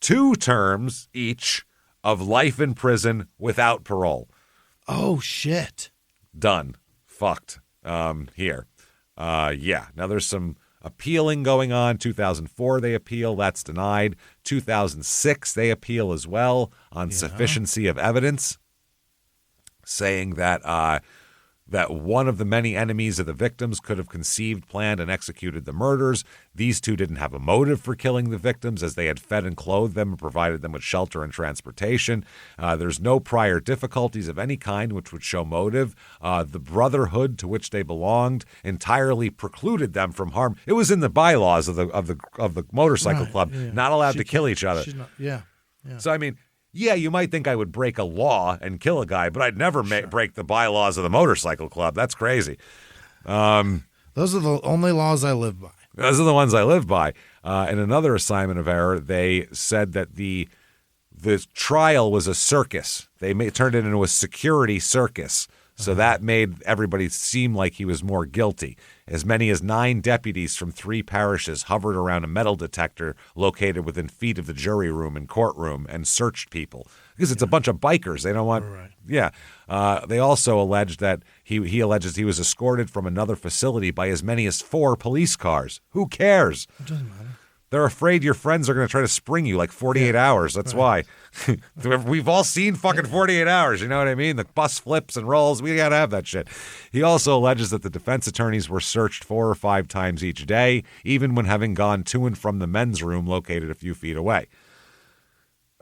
2 terms each of life in prison without parole. Oh, shit. Done. Fucked. Here. Now there's some appealing going on. 2004 they appeal. That's denied. 2006 they appeal as well on sufficiency of evidence, saying that that one of the many enemies of the victims could have conceived, planned, and executed the murders. These 2 didn't have a motive for killing the victims, as they had fed and clothed them and provided them with shelter and transportation. There's no prior difficulties of any kind which would show motive. The brotherhood to which they belonged entirely precluded them from harm. It was in the bylaws of the motorcycle club, not allowed to kill each other. So I mean, yeah, you might think I would break a law and kill a guy, but I'd never break the bylaws of the motorcycle club. That's crazy. Those are the only laws I live by. Those are the ones I live by. In another assignment of error, they said that the trial was a circus. They turned it into a security circus. So that made everybody seem like he was more guilty. As many as 9 deputies from 3 parishes hovered around a metal detector located within feet of the jury room and courtroom and searched people. Because it's a bunch of bikers. They don't want... Right. Yeah. They also alleged that he alleges he was escorted from another facility by as many as 4 police cars. Who cares? It doesn't matter. They're afraid your friends are going to try to spring you like 48 hours. That's why. We've all seen fucking 48 hours. You know what I mean? The bus flips and rolls. We got to have that shit. He also alleges that the defense attorneys were searched 4 or 5 times each day, even when having gone to and from the men's room located a few feet away.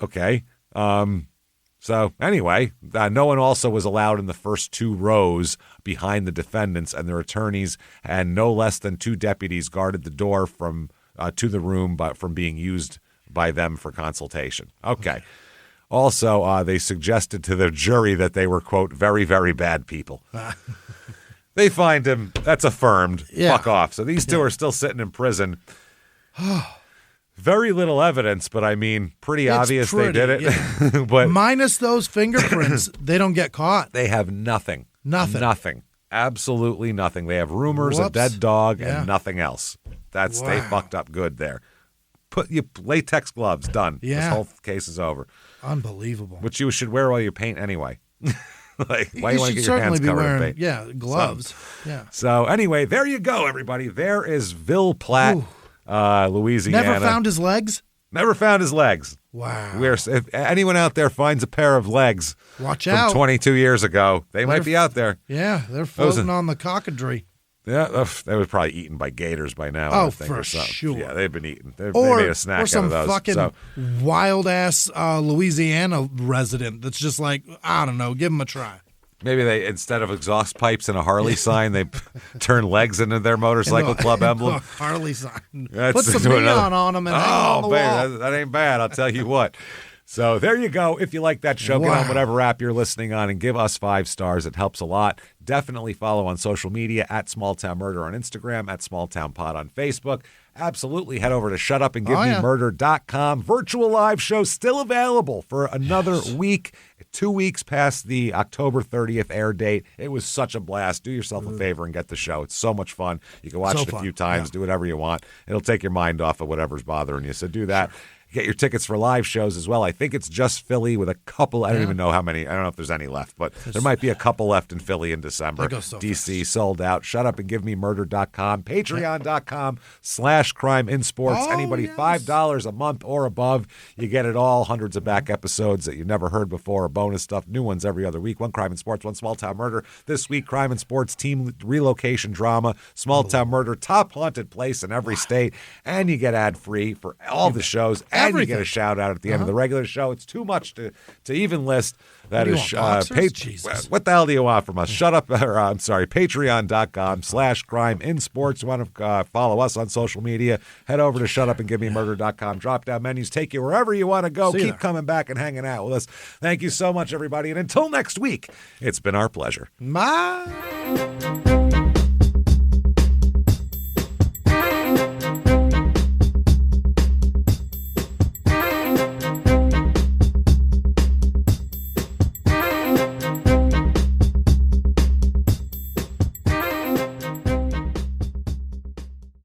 Okay. So anyway, no one also was allowed in the first 2 rows behind the defendants and their attorneys, and no less than 2 deputies guarded the door from to the room from being used by them for consultation. Okay. Also, they suggested to the jury that they were, quote, very, very bad people. They find him. That's affirmed. Yeah. Fuck off. So these 2 are still sitting in prison. Very little evidence, but I mean, pretty obvious they did it. Yeah. But minus those fingerprints, they don't get caught. They have nothing. Nothing. Absolutely nothing. They have rumors, a dead dog, and nothing else. They fucked up good there. Put your latex gloves, done. Yeah. This whole case is over. Unbelievable. Which you should wear while you paint anyway. Like, why you want to get your hands be covered wearing, in paint? Yeah, gloves. So anyway, there you go, everybody. There is Ville Platte, Louisiana. Never found his legs? Never found his legs. Wow. If anyone out there finds a pair of legs Watch from out. 22 years ago, they might be out there. Yeah, they're floating on the cockadry. Yeah, they were probably eaten by gators by now. Oh, for sure. Yeah, they've been eaten. They made a snack out of those. Or some fucking wild-ass Louisiana resident that's just like, I don't know, give them a try. Maybe they, instead of exhaust pipes and a Harley sign, they turn legs into their motorcycle club emblem. Harley sign. Put some neon on them and hang on the wall. That ain't bad, I'll tell you what. So there you go. If you like that show, get on whatever app you're listening on and give us 5 stars. It helps a lot. Definitely follow on social media at Small Town Murder on Instagram, at Small Town Pod on Facebook. Absolutely head over to shutupandgivememurder.com. Virtual live show still available for another week. 2 weeks past the October 30th air date. It was such a blast. Do yourself a favor and get the show. It's so much fun. You can watch it a few times, do whatever you want. It'll take your mind off of whatever's bothering you. So do that. Get your tickets for live shows as well. I think it's just Philly with a couple. I don't even know how many. I don't know if there's any left, but there might be a couple left in Philly in December. DC sold out. Shutupandgivememurder.com. Patreon.com/CrimeInSports. Anybody $5 a month or above, you get it all. Hundreds of back episodes that you've never heard before. Bonus stuff. New ones every other week. One Crime and Sports, one Small Town Murder. This week, Crime and Sports team relocation drama. Small Town Murder, top haunted place in every state. And you get ad-free for all the shows. And you get a shout out at the end of the regular show. It's too much to even list. That is what the hell do you want from us? Patreon.com/CrimeInSports. You want to follow us on social media? Head over to shutupandgivememurder.com. Drop down menus, take you wherever you want to go. Keep coming back and hanging out with us. Thank you so much, everybody. And until next week, it's been our pleasure. Bye.